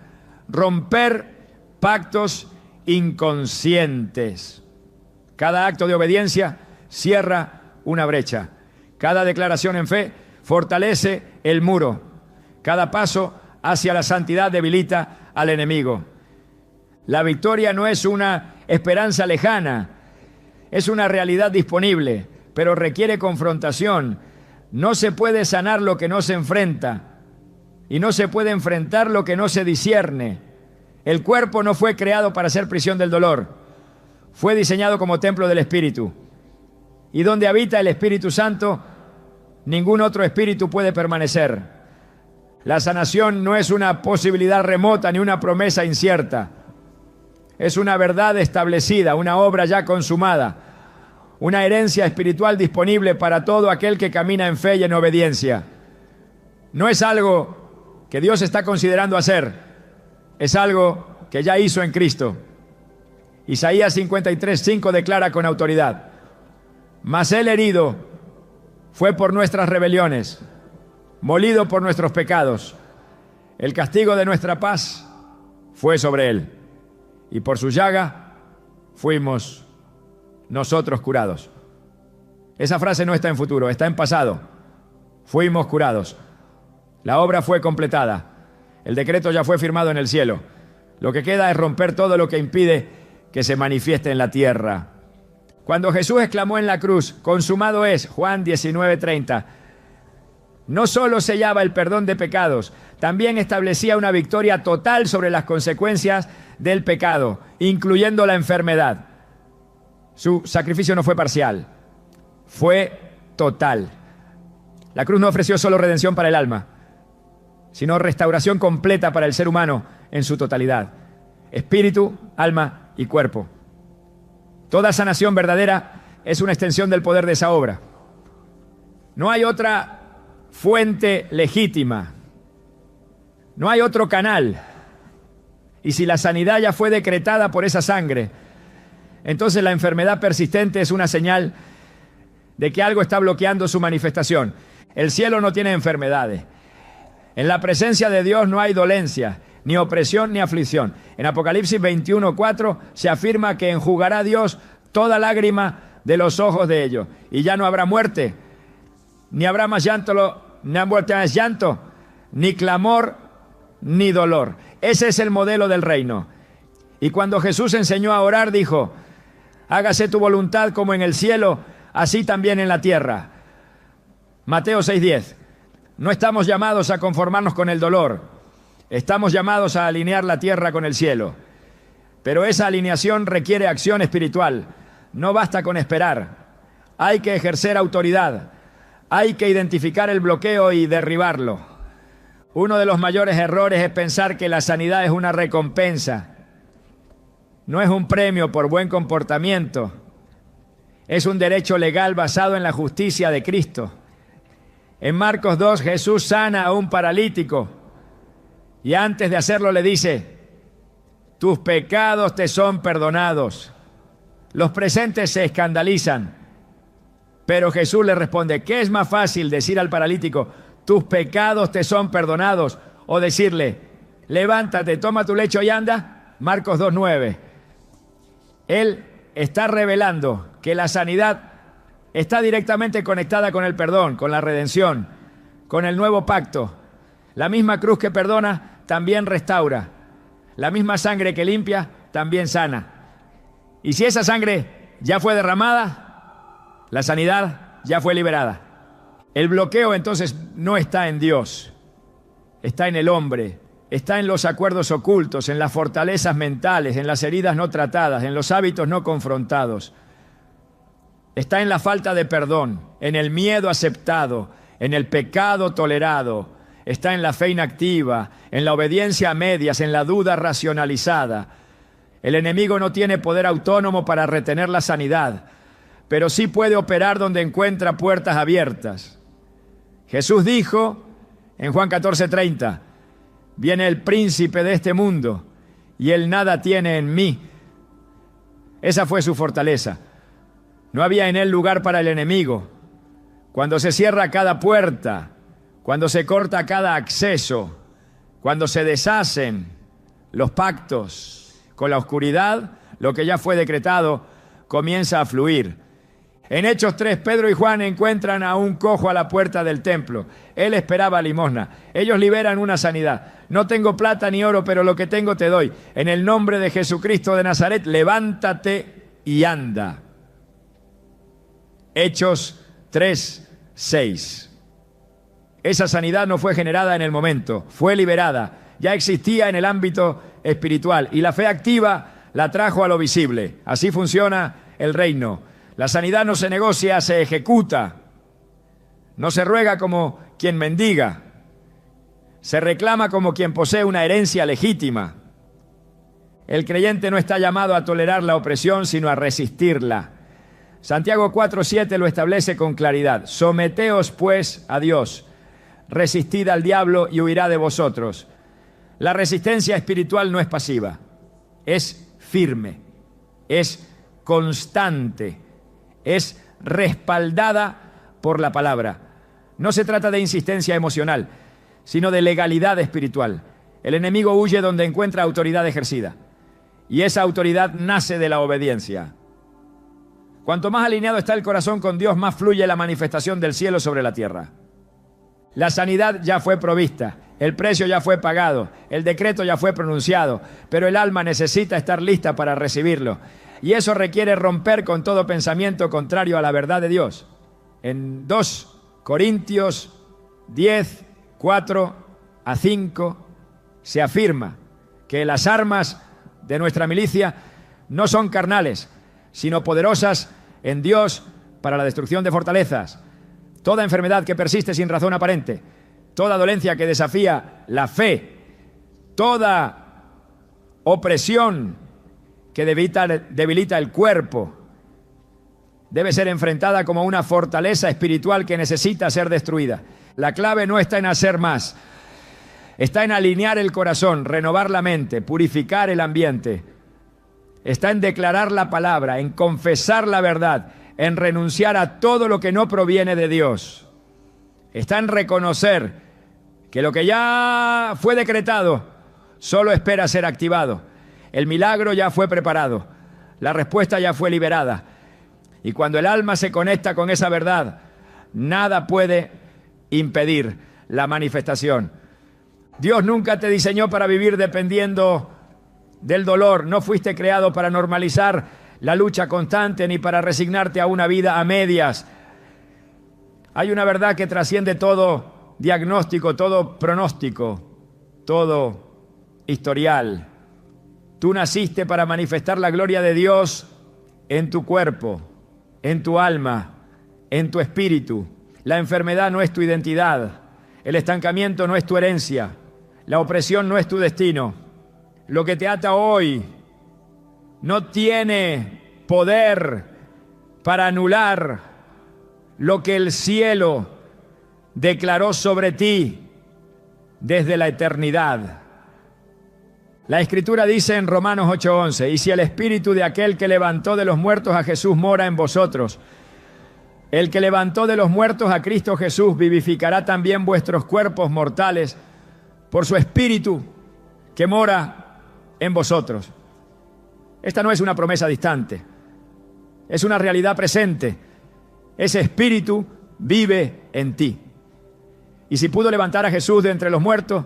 romper pactos inconscientes. Cada acto de obediencia cierra una brecha. Cada declaración en fe fortalece el muro. Cada paso hacia la santidad debilita al enemigo. La victoria no es una esperanza lejana, es una realidad disponible, pero requiere confrontación. No se puede sanar lo que no se enfrenta, y no se puede enfrentar lo que no se discierne. El cuerpo no fue creado para ser prisión del dolor, fue diseñado como templo del Espíritu. Y donde habita el Espíritu Santo, ningún otro espíritu puede permanecer. La sanación no es una posibilidad remota ni una promesa incierta. Es una verdad establecida, una obra ya consumada, una herencia espiritual disponible para todo aquel que camina en fe y en obediencia. No es algo que Dios está considerando hacer, es algo que ya hizo en Cristo. Isaías 53:5 declara con autoridad: mas Él herido fue por nuestras rebeliones, molido por nuestros pecados. El castigo de nuestra paz fue sobre Él, y por su llaga fuimos nosotros curados. Esa frase no está en futuro, está en pasado. Fuimos curados. La obra fue completada. El decreto ya fue firmado en el cielo. Lo que queda es romper todo lo que impide que se manifieste en la tierra. Cuando Jesús exclamó en la cruz: consumado es, Juan 19:30, no solo sellaba el perdón de pecados, también establecía una victoria total sobre las consecuencias del pecado, incluyendo la enfermedad. Su sacrificio no fue parcial, fue total. La cruz no ofreció solo redención para el alma, sino restauración completa para el ser humano en su totalidad, espíritu, alma y cuerpo. Toda sanación verdadera es una extensión del poder de esa obra. No hay otra fuente legítima, no hay otro canal. Y si la sanidad ya fue decretada por esa sangre, entonces la enfermedad persistente es una señal de que algo está bloqueando su manifestación. El cielo no tiene enfermedades. En la presencia de Dios no hay dolencia, ni opresión, ni aflicción. En Apocalipsis 21:4 se afirma que enjugará Dios toda lágrima de los ojos de ellos. Y ya no habrá muerte, ni habrá más llanto, ni clamor, ni dolor. Ese es el modelo del reino. Y cuando Jesús enseñó a orar, dijo: hágase tu voluntad como en el cielo, así también en la tierra. Mateo 6:10. No estamos llamados a conformarnos con el dolor, estamos llamados a alinear la tierra con el cielo. Pero esa alineación requiere acción espiritual. No basta con esperar. Hay que ejercer autoridad. Hay que identificar el bloqueo y derribarlo. Uno de los mayores errores es pensar que la sanidad es una recompensa. No es un premio por buen comportamiento. Es un derecho legal basado en la justicia de Cristo. En Marcos 2, Jesús sana a un paralítico y antes de hacerlo le dice: tus pecados te son perdonados. Los presentes se escandalizan, pero Jesús le responde: ¿qué es más fácil, decir al paralítico tus pecados te son perdonados, o decirle levántate, toma tu lecho y anda? Marcos 2:9. Él está revelando que la sanidad está directamente conectada con el perdón, con la redención, con el nuevo pacto. La misma cruz que perdona también restaura. La misma sangre que limpia también sana. Y si esa sangre ya fue derramada, la sanidad ya fue liberada. El bloqueo entonces no está en Dios, está en el hombre, está en los acuerdos ocultos, en las fortalezas mentales, en las heridas no tratadas, en los hábitos no confrontados. Está en la falta de perdón, en el miedo aceptado, en el pecado tolerado. Está en la fe inactiva, en la obediencia a medias, en la duda racionalizada. El enemigo no tiene poder autónomo para retener la sanidad, pero sí puede operar donde encuentra puertas abiertas. Jesús dijo en Juan 14:30, viene el príncipe de este mundo y él nada tiene en mí. Esa fue su fortaleza. No había en él lugar para el enemigo. Cuando se cierra cada puerta, cuando se corta cada acceso, cuando se deshacen los pactos con la oscuridad, lo que ya fue decretado comienza a fluir. En Hechos 3, Pedro y Juan encuentran a un cojo a la puerta del templo. Él esperaba limosna. Ellos liberan una sanidad. No tengo plata ni oro, pero lo que tengo te doy. En el nombre de Jesucristo de Nazaret, levántate y anda. Hechos 3:6. Esa sanidad no fue generada en el momento, fue liberada. Ya existía en el ámbito espiritual y la fe activa la trajo a lo visible. Así funciona el reino. La sanidad no se negocia, se ejecuta. No se ruega como quien mendiga. Se reclama como quien posee una herencia legítima. El creyente no está llamado a tolerar la opresión, sino a resistirla. Santiago 4:7 lo establece con claridad. Someteos pues a Dios, resistid al diablo y huirá de vosotros. La resistencia espiritual no es pasiva, es firme, es constante, es respaldada por la palabra. No se trata de insistencia emocional, sino de legalidad espiritual. El enemigo huye donde encuentra autoridad ejercida, y esa autoridad nace de la obediencia. Cuanto más alineado está el corazón con Dios, más fluye la manifestación del cielo sobre la tierra. La sanidad ya fue provista, el precio ya fue pagado, el decreto ya fue pronunciado, pero el alma necesita estar lista para recibirlo. Y eso requiere romper con todo pensamiento contrario a la verdad de Dios. En 2 Corintios 10, 4 a 5 se afirma que las armas de nuestra milicia no son carnales, sino poderosas en Dios para la destrucción de fortalezas. Toda enfermedad que persiste sin razón aparente toda dolencia que desafía la fe, toda opresión que debilita el cuerpo, debe ser enfrentada como una fortaleza espiritual que necesita ser destruida. La clave no está en hacer más, está en alinear el corazón, renovar la mente, purificar el ambiente. Está en declarar la palabra, en confesar la verdad, en renunciar a todo lo que no proviene de Dios. Está en reconocer que lo que ya fue decretado solo espera ser activado. El milagro ya fue preparado, la respuesta ya fue liberada. Y cuando el alma se conecta con esa verdad, nada puede impedir la manifestación. Dios nunca te diseñó para vivir dependiendo del dolor. No fuiste creado para normalizar la lucha constante ni para resignarte a una vida a medias. Hay una verdad que trasciende todo diagnóstico, todo pronóstico, todo historial. Tú naciste para manifestar la gloria de Dios en tu cuerpo, en tu alma, en tu espíritu. La enfermedad no es tu identidad. El estancamiento no es tu herencia. La opresión no es tu destino. Lo que te ata hoy no tiene poder para anular lo que el cielo declaró sobre ti desde la eternidad. La Escritura dice en Romanos 8:11, y si el espíritu de aquel que levantó de los muertos a Jesús mora en vosotros, el que levantó de los muertos a Cristo Jesús vivificará también vuestros cuerpos mortales por su espíritu que mora en vosotros. Esta no es una promesa distante, es una realidad presente. Ese espíritu vive en ti. Y si pudo levantar a Jesús de entre los muertos,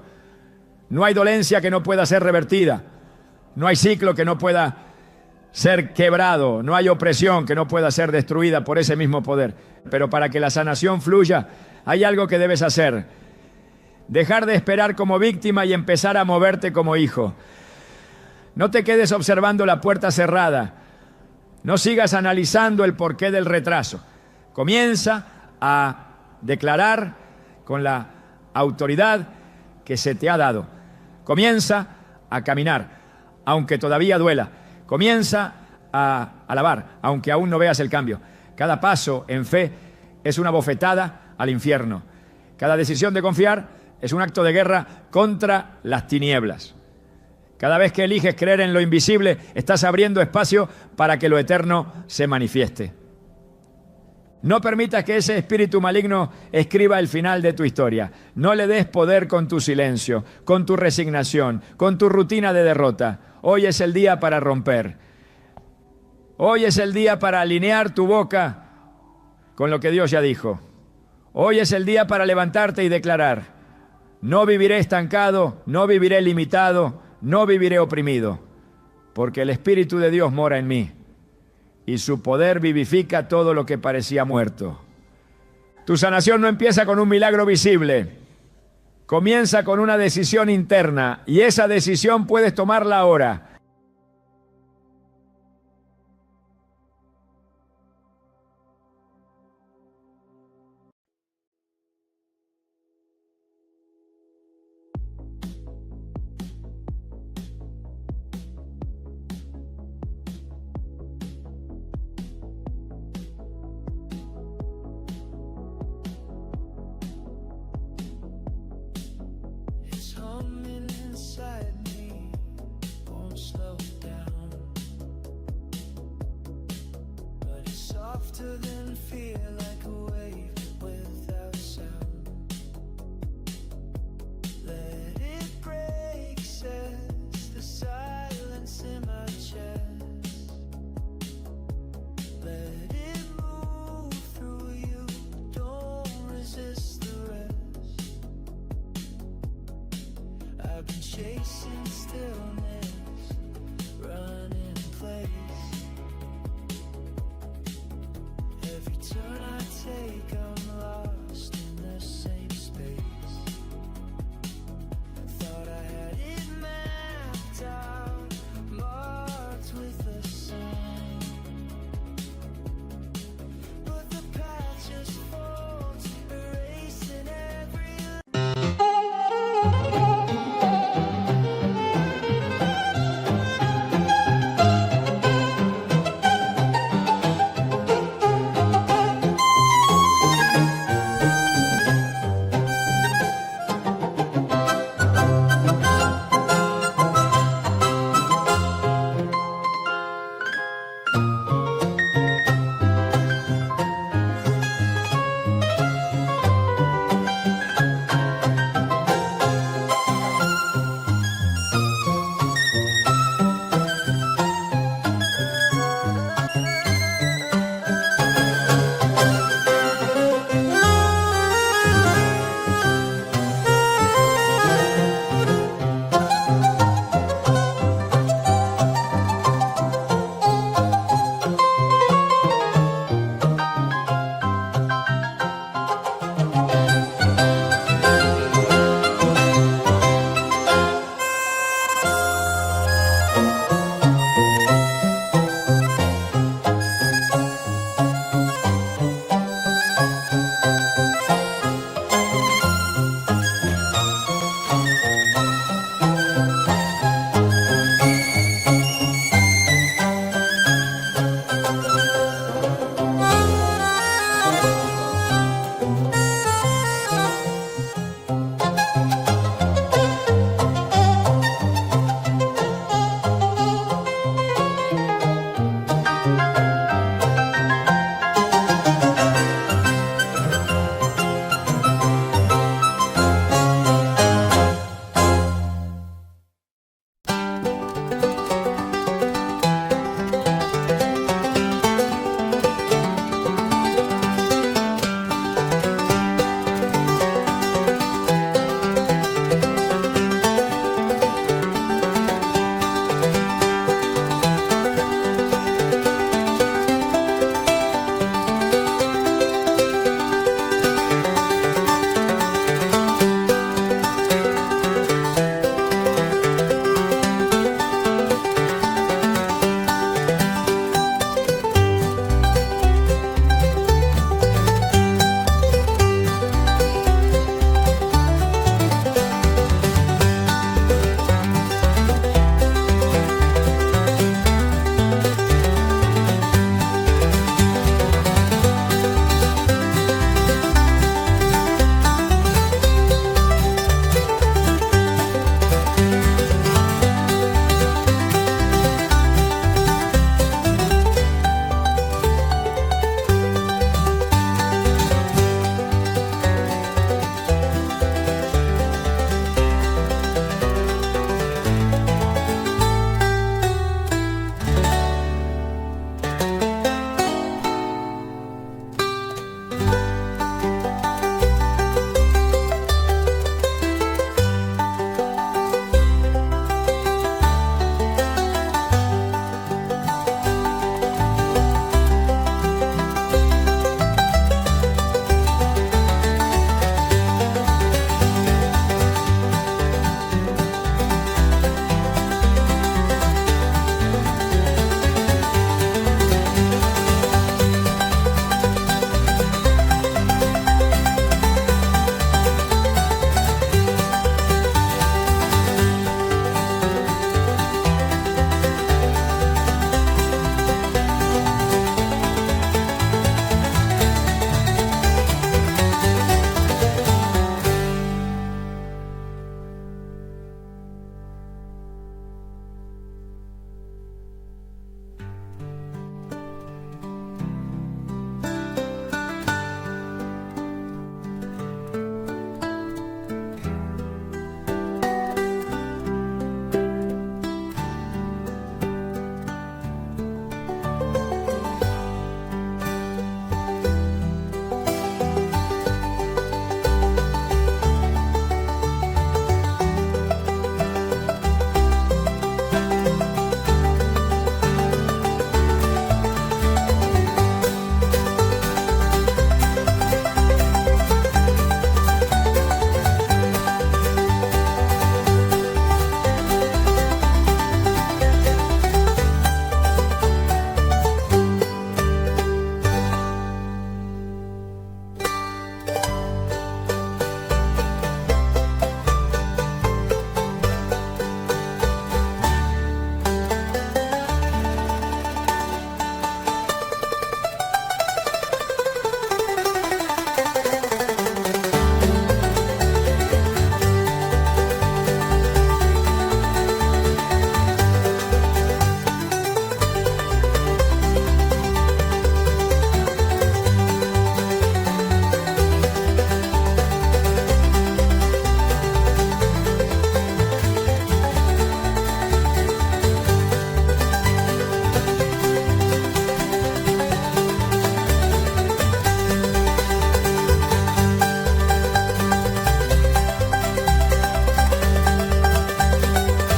no hay dolencia que no pueda ser revertida, no hay ciclo que no pueda ser quebrado, no hay opresión que no pueda ser destruida por ese mismo poder. Pero para que la sanación fluya, hay algo que debes hacer: dejar de esperar como víctima y empezar a moverte como hijo. No te quedes observando la puerta cerrada, no sigas analizando el porqué del retraso. Comienza a declarar con la autoridad que se te ha dado. Comienza a caminar, aunque todavía duela. Comienza a alabar, aunque aún no veas el cambio. Cada paso en fe es una bofetada al infierno. Cada decisión de confiar es un acto de guerra contra las tinieblas. Cada vez que eliges creer en lo invisible, estás abriendo espacio para que lo eterno se manifieste. No permitas que ese espíritu maligno escriba el final de tu historia. No le des poder con tu silencio, con tu resignación, con tu rutina de derrota. Hoy es el día para romper. Hoy es el día para alinear tu boca con lo que Dios ya dijo. Hoy es el día para levantarte y declarar: no viviré estancado, no viviré limitado, no viviré oprimido, porque el Espíritu de Dios mora en mí y su poder vivifica todo lo que parecía muerto. Tu sanación no empieza con un milagro visible, comienza con una decisión interna, y esa decisión puedes tomarla ahora. Softer than fear, like a wave without sound. Let it break, says the silence in my chest. Let it move through you, don't resist the rest. I've been chasing stillness.